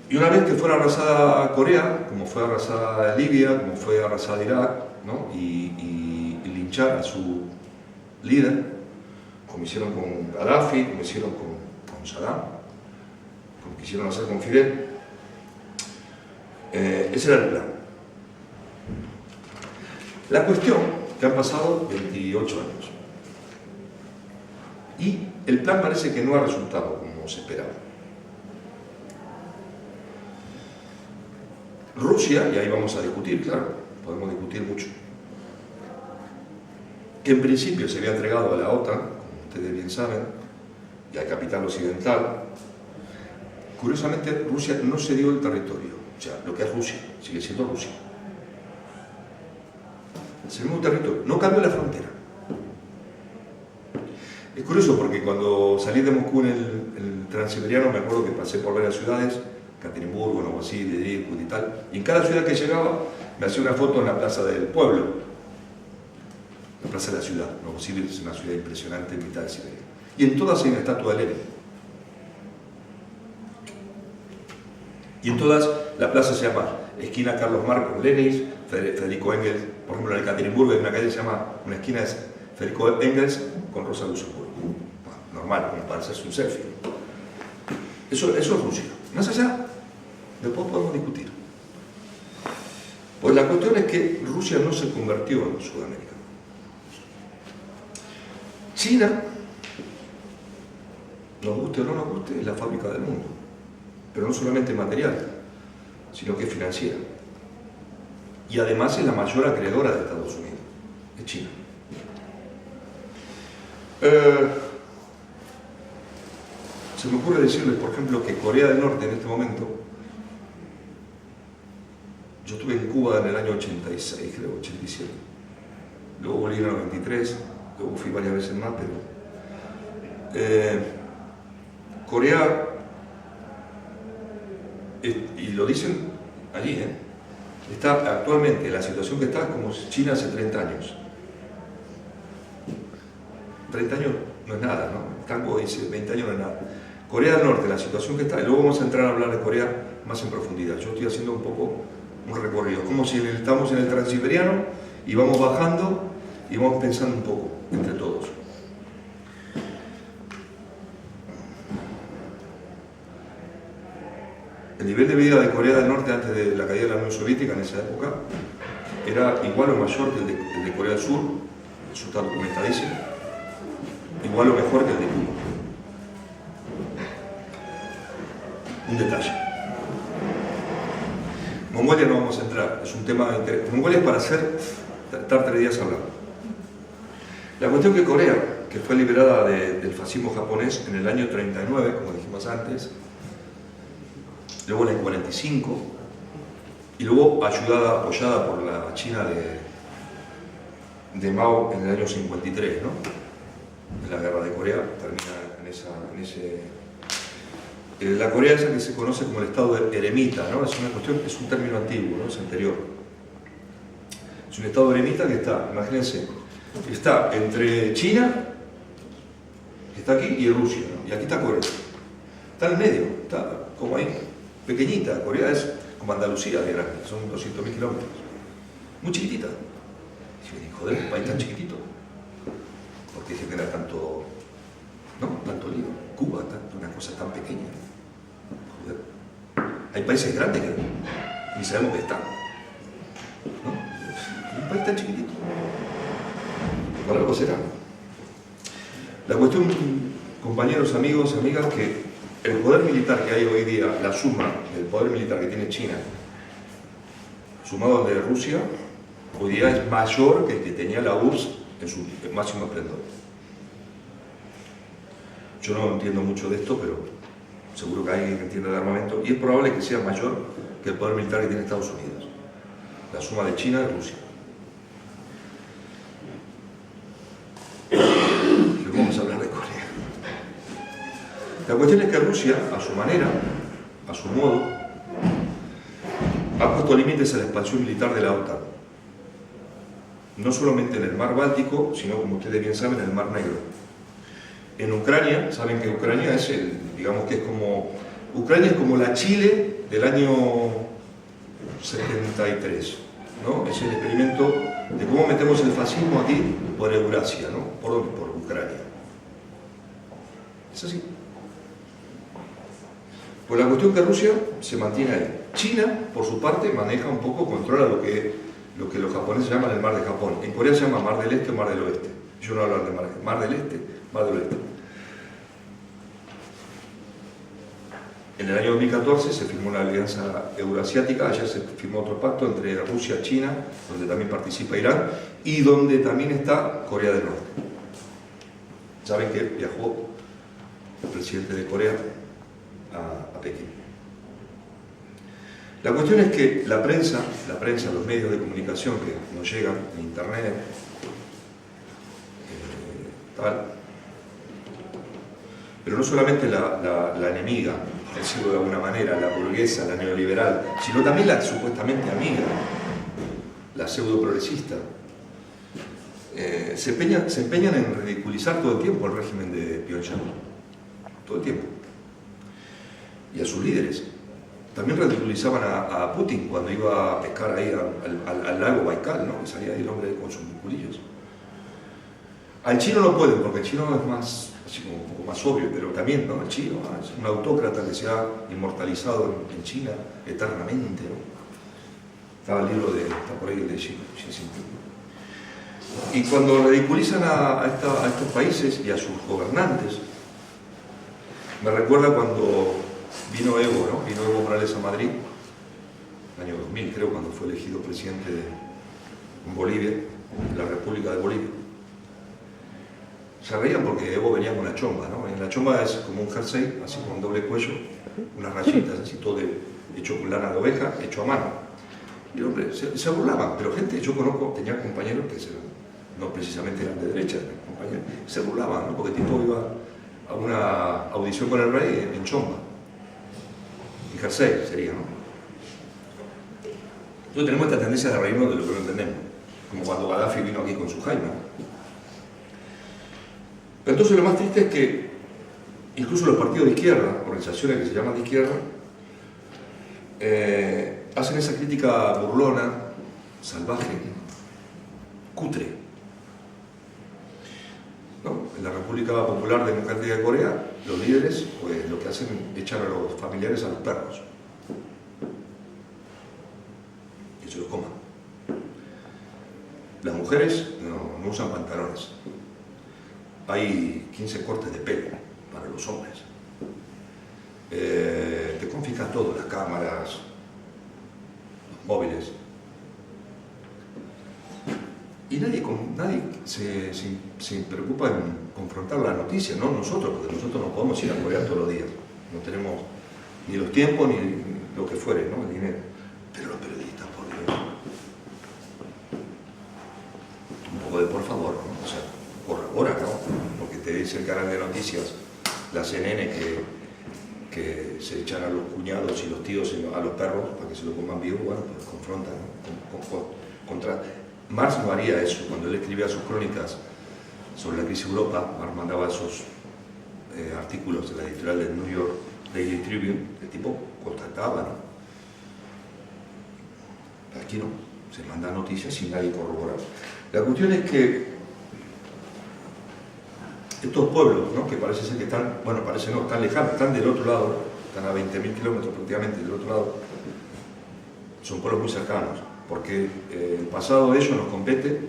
S2: Y una vez que fuera arrasada Corea, como fue arrasada Libia, como fue arrasada Irak, ¿no? y linchar a su líder, como hicieron con Gaddafi, como hicieron con Saddam, como quisieron hacer con Fidel, ese era el plan. La cuestión que han pasado 28 años y el plan parece que no ha resultado como se esperaba. Rusia, y ahí vamos a discutir, claro, podemos discutir mucho, que en principio se había entregado a la OTAN, como ustedes bien saben, y al capital occidental. Curiosamente, Rusia no cedió el territorio, o sea, lo que es Rusia, sigue siendo Rusia. Es el mismo territorio, no cambió la frontera. Es curioso porque cuando salí de Moscú en el Transiberiano, me acuerdo que pasé por varias ciudades, Ekaterimburgo, Novosibirsk, Irkutsk y tal, y en cada ciudad que llegaba me hacía una foto en la plaza del pueblo, la plaza de la ciudad. Novosibirsk es una ciudad impresionante en mitad de Siberia. Y en todas hay una estatua de Lenin. Y en todas la plaza se llama esquina Carlos Marx con Lenin, Federico Engels. Por ejemplo, en el Ekaterimburgo hay una calle que se llama, una esquina es Federico Engels con Rosa Luxemburgo. Bueno, normal, como para hacerse un selfie. Eso es Rusia. Más allá, después podemos discutir. Pues la cuestión es que Rusia no se convirtió en Sudamérica. China, nos guste o no nos guste, es la fábrica del mundo. Pero no solamente material, sino que financiera. Y además es la mayor acreedora de Estados Unidos, es China. Se me ocurre decirles, por ejemplo, que Corea del Norte en este momento, yo estuve en Cuba en el año 86, creo, 87. Luego volví en el 93, luego fui varias veces más, pero Corea, y lo dicen allí, está actualmente, la situación que está es como China hace 30 años. 30 años no es nada, ¿no? Tango dice 20 años no es nada. Corea del Norte, la situación que está, y luego vamos a entrar a hablar de Corea más en profundidad. Yo estoy haciendo un poco un recorrido, como si estamos en el Transiberiano y vamos bajando y vamos pensando un poco entre todos. El nivel de vida de Corea del Norte antes de la caída de la Unión Soviética en esa época era igual o mayor que el de Corea del Sur, eso está documentadísimo, igual o mejor que el de Cuba. Un detalle. Mongolia no vamos a entrar, es un tema interesante. Mongolia es para estar 3 días hablando. La cuestión que Corea, que fue liberada del fascismo japonés en el año 39, como dijimos antes, luego en el 45, y luego apoyada por la China de Mao en el año 53, ¿no? En la guerra de Corea termina en ese... La Corea esa que se conoce como el estado de eremita, ¿no? Es una cuestión, es un término antiguo, ¿no? Es anterior. Es un estado de eremita que está, imagínense, está entre China, que está aquí, y Rusia, ¿no? Y aquí está Corea. Está en el medio, está como ahí, pequeñita. Corea es como Andalucía de grande, son 200.000 kilómetros. Muy chiquitita. Y yo digo, joder, un país tan chiquitito. ¿Por qué genera tanto, no, tanto lío? Cuba, una cosa tan pequeña. Joder. Hay países grandes que ni sabemos que están. ¿No? Un país tan chiquitito. Por algo será. La cuestión, compañeros, amigos, amigas, que el poder militar que hay hoy día, la suma del poder militar que tiene China, sumado al de Rusia, hoy día es mayor que el que tenía la URSS en su máximo esplendor. Yo no entiendo mucho de esto, pero seguro que hay alguien que entiende de armamento, y es probable que sea mayor que el poder militar que tiene Estados Unidos. La suma de China y Rusia. Y vamos a hablar de Corea. La cuestión es que Rusia, a su manera, a su modo, ha puesto límites a la expansión militar de la OTAN. No solamente en el mar Báltico, sino, como ustedes bien saben, en el mar Negro. En Ucrania, saben que Ucrania es digamos que es como, Ucrania es como la Chile del año 73, ¿no? Es el experimento de cómo metemos el fascismo aquí por Eurasia, ¿no? ¿Por dónde? Por Ucrania. Es así. Pues la cuestión que Rusia se mantiene ahí. China, por su parte, maneja un poco, controla lo que los japoneses llaman el mar de Japón. En Corea se llama mar del este o mar del oeste. Yo no hablo de mar del este, mar del oeste. En el año 2014 se firmó una alianza euroasiática, allá se firmó otro pacto entre Rusia y China, donde también participa Irán, y donde también está Corea del Norte. Saben que viajó el presidente de Corea a Pekín. La cuestión es que la prensa, los medios de comunicación que nos llegan en internet, pero no solamente la enemiga, decirlo de alguna manera, la burguesa, la neoliberal, sino también la supuestamente amiga, la pseudo progresista, se empeñan en ridiculizar todo el tiempo el régimen de Pyongyang, todo el tiempo, y a sus líderes. También ridiculizaban a Putin cuando iba a pescar ahí al lago Baikal, ¿no? Que salía ahí el hombre con sus culillos. Al chino no pueden, porque el chino es más, así como un poco más obvio, pero también, ¿no? El chino es un autócrata que se ha inmortalizado en China eternamente, ¿no? Estaba el libro está por ahí el de Xi Jinping. Y cuando ridiculizan a estos países y a sus gobernantes, me recuerda cuando vino Evo, ¿no? Vino Evo Morales a Madrid, el año 2000 creo, cuando fue elegido presidente en Bolivia, en la República de Bolivia. Se reían porque Evo venía con una chomba, ¿no? En la chomba es como un jersey, así con doble cuello, unas rayitas, así todo hecho con lana de oveja, hecho a mano. Y hombre, se burlaban, pero gente, yo conozco, tenía compañeros que no precisamente eran de derecha, compañeros, se burlaban, ¿no? Porque el tipo iba a una audición con el rey en chomba. En jersey sería, ¿no? Entonces tenemos esta tendencia de reírnos de lo que no entendemos, como cuando Gaddafi vino aquí con su Jaime. Pero entonces lo más triste es que incluso los partidos de izquierda, organizaciones que se llaman de izquierda, hacen esa crítica burlona, salvaje, cutre. ¿No? En la República Popular Democrática de Corea, los líderes, pues lo que hacen es echar a los familiares a los perros. Que se los coman. Las mujeres no usan pantalones. Hay 15 cortes de pelo para los hombres. Te confiscan todo, las cámaras, los móviles. Y nadie se preocupa en confrontar la noticia, no nosotros, porque nosotros no podemos ir a Corea todos los días. No tenemos ni los tiempos ni lo que fuere, ¿no? El dinero. Pero los periodistas, por Dios. Un poco de por favor, ¿no? O sea, por ahora, ¿no? Porque te dice el canal de noticias, la CNN, que se echan a los cuñados y los tíos a los perros para que se lo coman vivo, bueno, pues confrontan, ¿no? Contra... Marx no haría eso. Cuando él escribía sus crónicas sobre la crisis de Europa, Marx mandaba esos artículos de la editorial del New York Daily Tribune, el tipo contactaba, ¿no? Aquí no, se mandan noticias sin nadie corroborar. La cuestión es que estos pueblos, ¿no?, que parece ser que están, bueno, parece no, están lejanos, están del otro lado, están a 20.000 kilómetros prácticamente del otro lado, son pueblos muy cercanos, porque el pasado de ellos nos compete,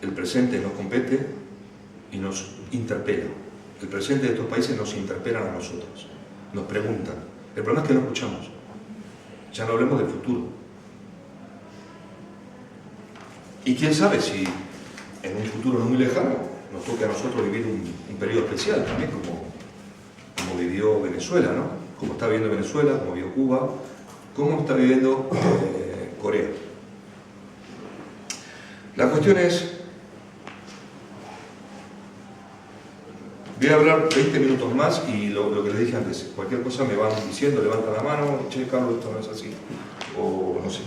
S2: el presente nos compete y nos interpela. El presente de estos países nos interpelan a nosotros, nos preguntan. El problema es que no escuchamos, ya no hablemos del futuro. Y quién sabe si en un futuro no muy lejano nos toque a nosotros vivir un periodo especial también, como vivió Venezuela, ¿no? Como está viviendo Venezuela, como vivió Cuba, como está viviendo Corea. La cuestión es, voy a hablar 20 minutos más y lo que les dije antes, cualquier cosa me van diciendo, levantan la mano, che, Carlos, esto no es así, o no sé.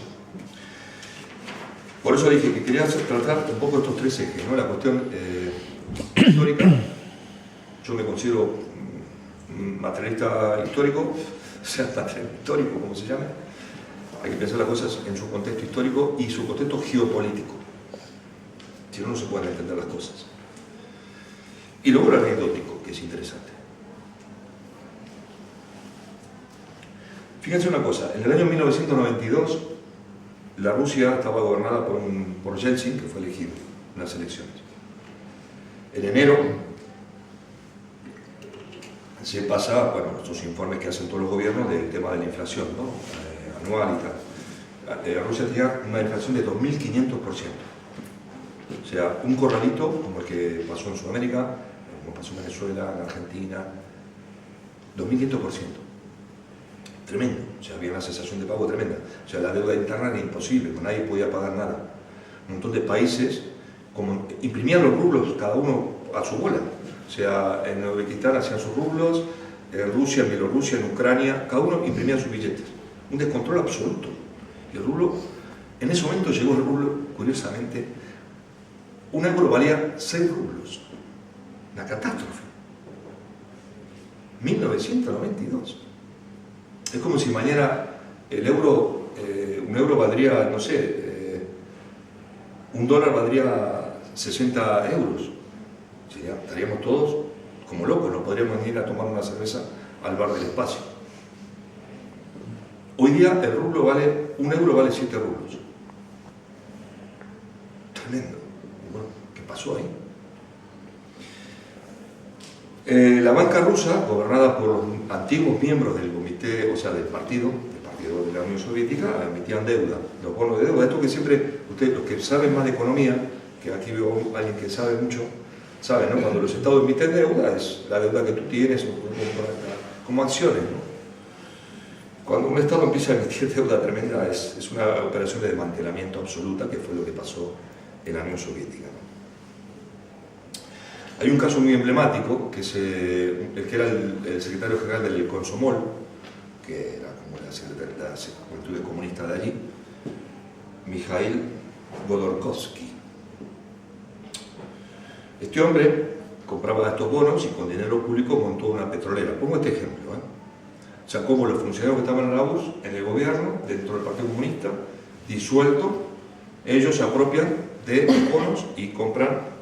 S2: Por eso dije que quería tratar un poco estos tres ejes, ¿no? La cuestión histórica, yo me considero materialista histórico, o sea, materialista histórico, como se llame. Hay que pensar las cosas en su contexto histórico y su contexto geopolítico. Si no, no se pueden entender las cosas. Y luego el anecdótico, que es interesante. Fíjense una cosa, en el año 1992 la Rusia estaba gobernada por Yeltsin, que fue elegido en las elecciones. En enero se pasa, bueno, estos informes que hacen todos los gobiernos del tema de la inflación, ¿no? Anual y tal. Rusia tenía una inflación de 2.500%. O sea, un corralito, como el que pasó en Sudamérica, como pasó en Venezuela, en Argentina, 2.500%. Tremendo, o sea, había una cesación de pago tremenda. O sea, la deuda interna era imposible, nadie podía pagar nada. Un montón de países como imprimían los rublos, cada uno a su bola. O sea, en Uzbekistán hacían sus rublos, en Rusia, en Bielorrusia, en Ucrania, cada uno imprimía sus billetes. Un descontrol absoluto. Y el rublo, en ese momento llegó el rublo, curiosamente, un euro valía 6 rublos. Una catástrofe. 1992. Es como si mañana el euro, un euro valdría, no sé, un dólar valdría 60 euros. Estaríamos todos como locos, no podríamos ir a tomar una cerveza al bar del espacio. Hoy día el rublo vale, un euro vale 7 rublos. Tremendo. Bueno, ¿qué pasó ahí? La banca rusa, gobernada por antiguos miembros del comité, o sea, del partido de la Unión Soviética, emitían deuda, los bonos de deuda. Esto que siempre, ustedes, los que saben más de economía, que aquí veo a alguien que sabe mucho, saben, ¿no? Cuando los estados emiten deuda, es la deuda que tú tienes como acciones, ¿no? Cuando un estado empieza a emitir deuda tremenda, es una operación de desmantelamiento absoluta, que fue lo que pasó en la Unión Soviética, ¿no? Hay un caso muy emblemático, que es el que era el secretario general del Komsomol, que era como la juventud comunista de allí, Mikhail Godorkovsky. Este hombre compraba estos bonos y con dinero público montó una petrolera. Pongo este ejemplo, O sea, como los funcionarios que estaban en la URSS, en el gobierno, dentro del Partido Comunista, disuelto, ellos se apropian de los bonos y compran.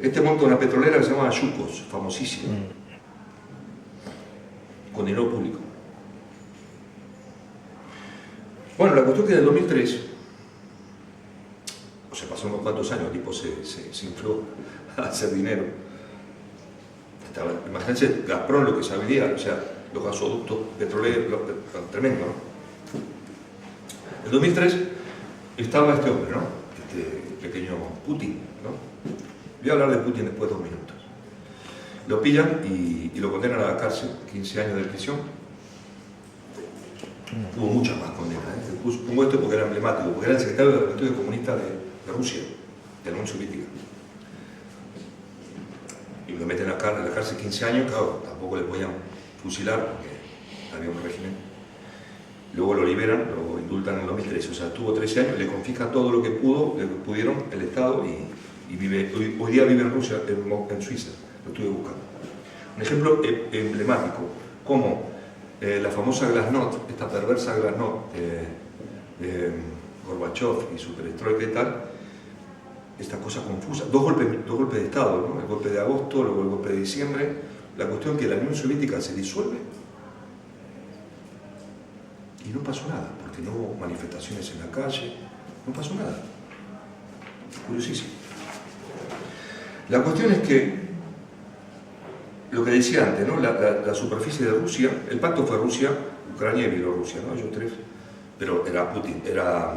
S2: Este monta una petrolera que se llama Yukos, famosísima, con dinero público. Bueno, la cuestión es que en el 2003, o sea, pasó unos cuantos años, el tipo se infló a hacer dinero. Imagínense, Gazprom, lo que sabía, o sea, los gasoductos petroleros, tremendo, ¿no? En el 2003 estaba este hombre, ¿no? Este pequeño Putin, ¿no? Voy a hablar de Putin después de 2 minutos. Lo pillan y lo condenan a la cárcel, 15 años de prisión. Hubo muchas más condenas, Pongo esto porque era emblemático, porque era el secretario de la Juventud Comunista de Rusia, de la Unión Soviética. Y lo meten a la cárcel 15 años, claro, tampoco le podían fusilar porque había un régimen. Luego lo liberan, lo indultan en el 2013, o sea, tuvo 13 años, le confiscan todo lo que pudieron el Estado y vive, hoy día vive en Rusia, en Suiza, lo estuve buscando. Un ejemplo emblemático, como la famosa Glasnost, esta perversa Glasnost, Gorbachev y su perestroika y tal, esta cosa confusa, dos golpes de Estado, ¿no? El golpe de agosto, luego el golpe de diciembre, la cuestión que la Unión Soviética se disuelve y no pasó nada, porque no hubo manifestaciones en la calle, no pasó nada. Curiosísimo. La cuestión es que, lo que decía antes, ¿no? La superficie de Rusia, el pacto fue Rusia, Ucrania y Bielorrusia, ¿no? Ellos tres, pero era Putin, era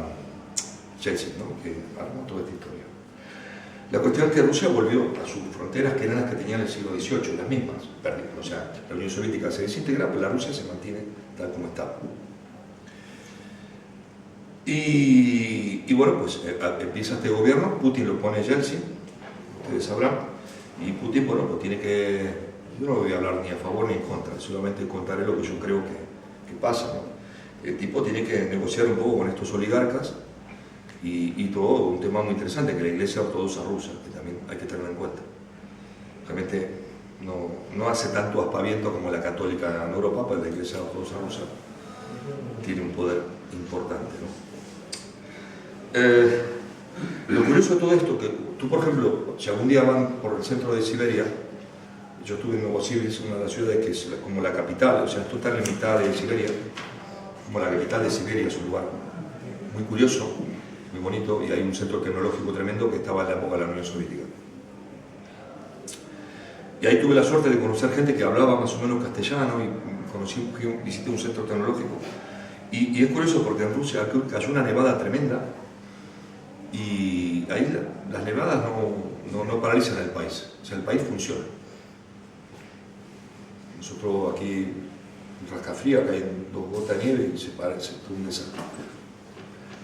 S2: Yeltsin, ¿no? Que armó toda esta historia. La cuestión es que Rusia volvió a sus fronteras, que eran las que tenían en el siglo XVIII, las mismas, o sea, la Unión Soviética se desintegra, pero la Rusia se mantiene tal como estaba. Y bueno, pues empieza este gobierno, Putin lo pone Yeltsin, ustedes sabrán, y Putin, bueno, pues tiene que, yo no voy a hablar ni a favor ni en contra, solamente contaré lo que yo creo que pasa, ¿no? El tipo tiene que negociar un poco con estos oligarcas y todo un tema muy interesante, que la Iglesia Ortodoxa rusa, que también hay que tenerlo en cuenta. Realmente no hace tanto aspaviento como la católica en Europa, pero la Iglesia Ortodoxa rusa tiene un poder importante, ¿no? Lo curioso de todo esto, que tú, por ejemplo, si algún día van por el centro de Siberia, yo estuve en Novosibirsk, una de las ciudades que es como la capital, o sea, esto está en la mitad de Siberia, como la capital de Siberia, es un lugar muy curioso, muy bonito, y hay un centro tecnológico tremendo que estaba en la época de la Unión Soviética. Y ahí tuve la suerte de conocer gente que hablaba más o menos castellano, y visité un centro tecnológico. Y es curioso porque en Rusia cayó una nevada tremenda, y ahí las nevadas no paralizan el país, o sea, el país funciona. Nosotros aquí en Rascafría caen 2 gotas de nieve y se fue un desastre.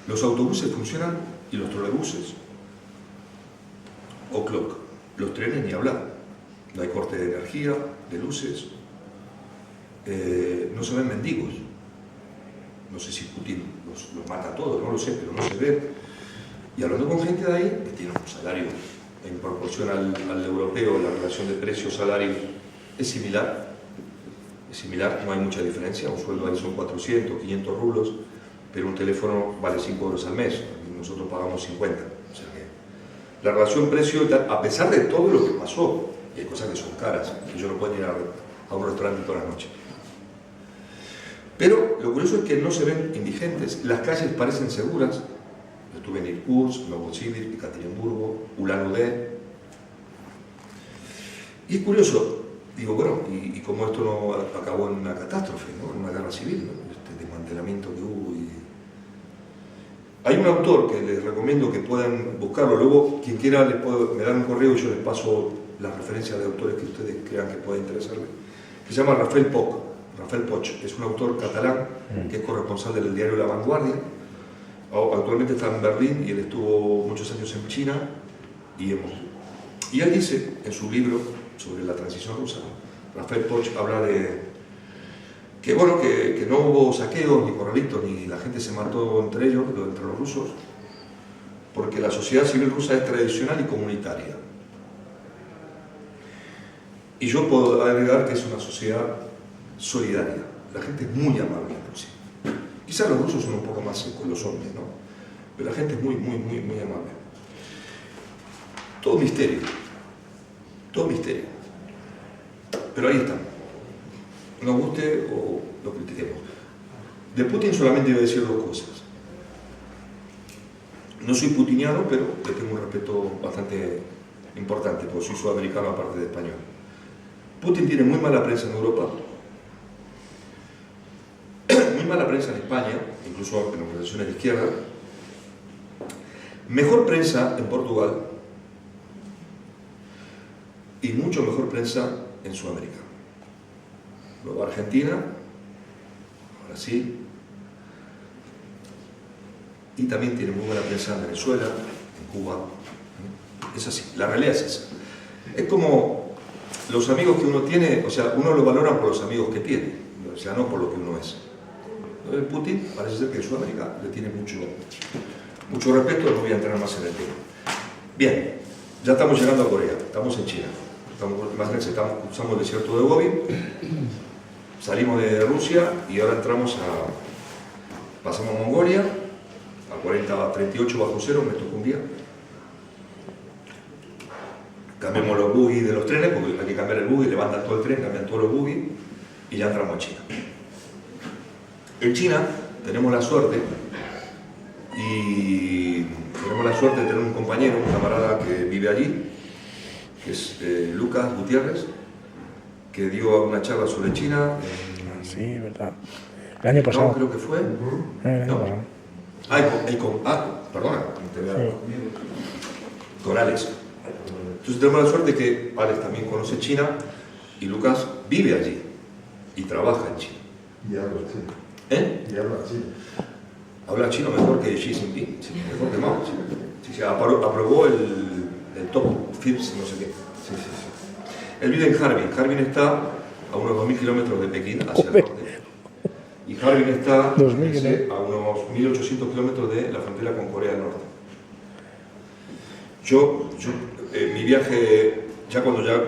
S2: Los autobuses funcionan y los trolebuses, o clock, los trenes ni hablar. No hay corte de energía, de luces, no se ven mendigos. No sé si Putin los mata a todos, no lo sé, pero no se ve. Y hablando con gente de ahí, que tiene un salario en proporción al europeo, la relación de precio-salario es similar, no hay mucha diferencia, un sueldo ahí son 400, 500 rublos, pero un teléfono vale 5 euros al mes, y nosotros pagamos 50. O sea que la relación precio, a pesar de todo lo que pasó, y hay cosas que son caras, ellos no pueden ir a un restaurante toda la noche. Pero lo curioso es que no se ven indigentes, las calles parecen seguras. Yo estuve en Irkutsk, Novosibirsk, Ekaterimburgo, Ulan-Ude. Y es curioso, digo, bueno, y cómo esto no acabó en una catástrofe, ¿no? En una guerra civil, ¿no? Este desmantelamiento que hubo. Hay un autor que les recomiendo que puedan buscarlo, luego quien quiera me dan un correo y yo les paso las referencias de autores que ustedes crean que pueda interesarles, que se llama Rafael Poch, que es un autor catalán que es corresponsal del diario La Vanguardia. Actualmente está en Berlín y él estuvo muchos años en China y en Moscú. Y él dice en su libro sobre la transición rusa, Rafael Poch habla de que, bueno, que no hubo saqueos ni corralitos, ni la gente se mató entre ellos, entre los rusos, porque la sociedad civil rusa es tradicional y comunitaria. Y yo puedo agregar que es una sociedad solidaria. La gente es muy amable en Rusia. Quizás los rusos son un poco más secos, los hombres, ¿no? Pero la gente es muy amable. Todo misterio. Todo misterio. Pero ahí está. Nos guste o lo critiquemos. De Putin solamente voy a decir 2 cosas. No soy putiniano, pero le tengo un respeto bastante importante, porque soy sudamericano aparte de español. Putin tiene muy mala prensa en Europa, muy mala prensa en España, incluso en organizaciones de izquierda, mejor prensa en Portugal y mucho mejor prensa en Sudamérica. Luego Argentina, Brasil, y también tiene muy buena prensa en Venezuela, en Cuba. Es así, la realidad es esa. Es como los amigos que uno tiene, o sea, uno lo valora por los amigos que tiene, o sea, no por lo que uno es. Putin parece ser que en Sudamérica le tiene mucho respeto, no voy a entrar más en el tema. Bien, ya estamos llegando a Corea, estamos en China. Imagínense, cruzamos el desierto de Gobi, salimos de Rusia y ahora pasamos a Mongolia, a 38 bajo cero, me tocó un día. Cambiamos los buggy de los trenes, porque hay que cambiar el buggy, levantan todo el tren, cambian todos los buggy y ya entramos a China. En China tenemos la suerte de tener un compañero, un camarada que vive allí, que es Lucas Gutiérrez, que dio una charla sobre China.
S3: Sí, verdad. El año pasado.
S2: No, creo que fue. No. Perdona, con Alex. Entonces tenemos la suerte que Alex también conoce China y Lucas vive allí y trabaja en China.
S4: Y habla chino.
S2: ¿Eh?
S4: Y habla chino.
S2: Habla chino mejor que Xi Jinping, sí, mejor que Mao. Sí, aprobó el top FIPS, no sé qué. Sí. Él vive en Harbin. Harbin está a unos 2.000 kilómetros de Pekín hacia el norte. Y Harbin está a unos 1.800 kilómetros de la frontera con Corea del Norte. Mi viaje, ya cuando ya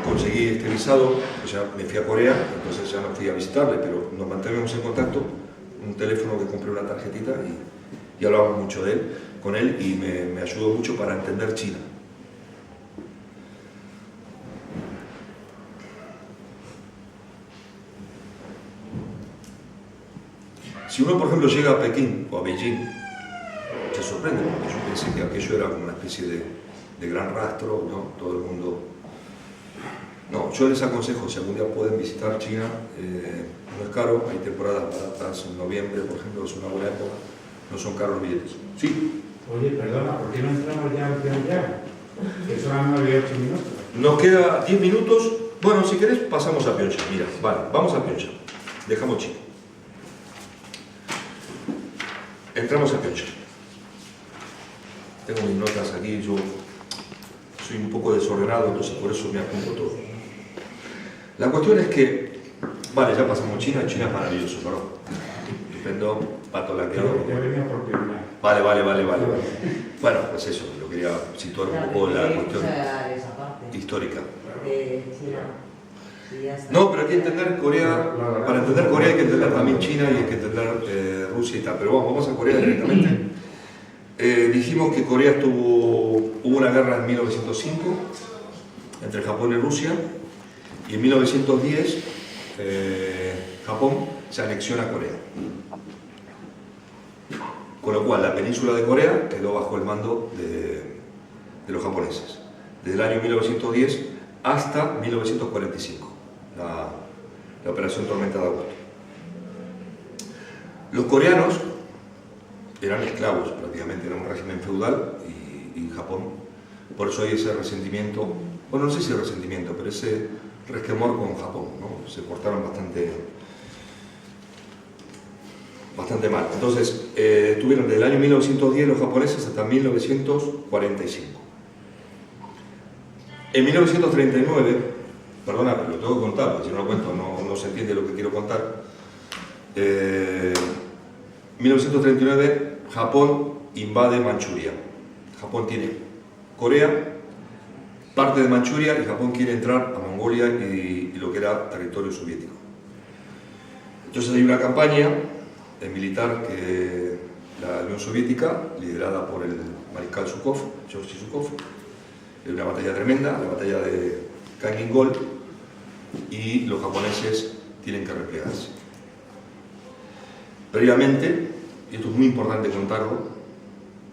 S2: conseguí este visado, pues ya me fui a Corea, entonces ya no fui a visitarle, pero nos mantenemos en contacto, un teléfono que compré una tarjetita y hablábamos mucho con él y me ayudó mucho para entender China. Si uno, por ejemplo, llega a Pekín o a Beijing, se sorprende, porque yo pensé que aquello era como una especie de gran rastro, ¿no? Todo el mundo... No, yo les aconsejo, si algún día pueden visitar China, no es caro, hay temporadas baratas, en noviembre, por ejemplo, es una buena época, no son caros los billetes. Sí.
S5: Oye, perdona, ¿por qué no entramos ya al Pyongyang? Que son las 9 y 8 minutos.
S2: Nos queda 10 minutos, bueno, si querés pasamos a Pyeongchang, mira, vale, vamos a Pyeongchang, dejamos China. Entramos a Pyeongchang. Tengo mis notas aquí, yo soy un poco desordenado, entonces por eso me apunto todo. La cuestión es que, vale, ya pasamos China, China es maravilloso, ¿no? Estupendo, pato laqueado.
S5: Yo venía por Pyongyang.
S2: Vale. Bueno, pues eso, lo quería situar un poco la cuestión histórica. No, pero hay que entender Corea, para entender Corea hay que entender también China y hay que entender Rusia y tal, pero vamos a Corea directamente. Dijimos que Corea hubo una guerra en 1905 entre Japón y Rusia y en 1910 Japón se anexiona a Corea. Con lo cual la península de Corea quedó bajo el mando de los japoneses, desde el año 1910 hasta 1945. La operación Tormenta de Agosto. Los coreanos eran esclavos, prácticamente, era un régimen feudal y Japón, por eso hay ese resentimiento, bueno, no sé si resentimiento, pero ese resquemor con Japón, ¿no? Se portaron bastante mal. Entonces, tuvieron desde el año 1910 los japoneses hasta 1945. En 1939, perdona, pero lo tengo que contar, porque si no lo cuento no se entiende lo que quiero contar. En 1939, Japón invade Manchuria. Japón tiene Corea, parte de Manchuria, y Japón quiere entrar a Mongolia y lo que era territorio soviético. Entonces hay una campaña militar que la Unión Soviética, liderada por el mariscal Zhukov, Georgy Zhukov, es una batalla tremenda, la batalla de Kangin-gol, y los japoneses tienen que replegarse. Previamente, y esto es muy importante contarlo,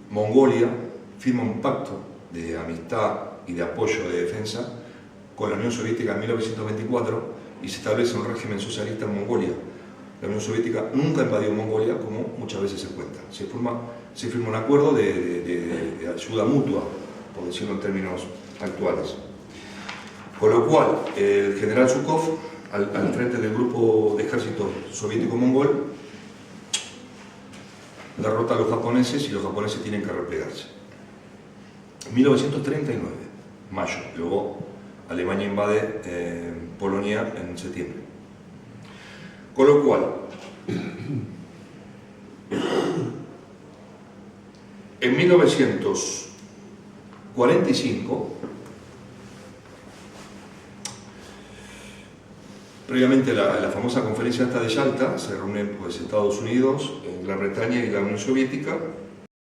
S2: Mongolia firma un pacto de amistad y de apoyo de defensa con la Unión Soviética en 1924 y se establece un régimen socialista en Mongolia. La Unión Soviética nunca invadió Mongolia, como muchas veces se cuenta. Se firma un acuerdo de ayuda mutua, por decirlo en términos actuales. Con lo cual, el general Zhukov, al frente del grupo de ejército soviético-mongol, derrota a los japoneses y los japoneses tienen que replegarse. En 1939, mayo, luego Alemania invade Polonia en septiembre. Con lo cual, en 1945, previamente la famosa conferencia esta de Yalta, se reúnen pues, Estados Unidos, Gran Bretaña y la Unión Soviética,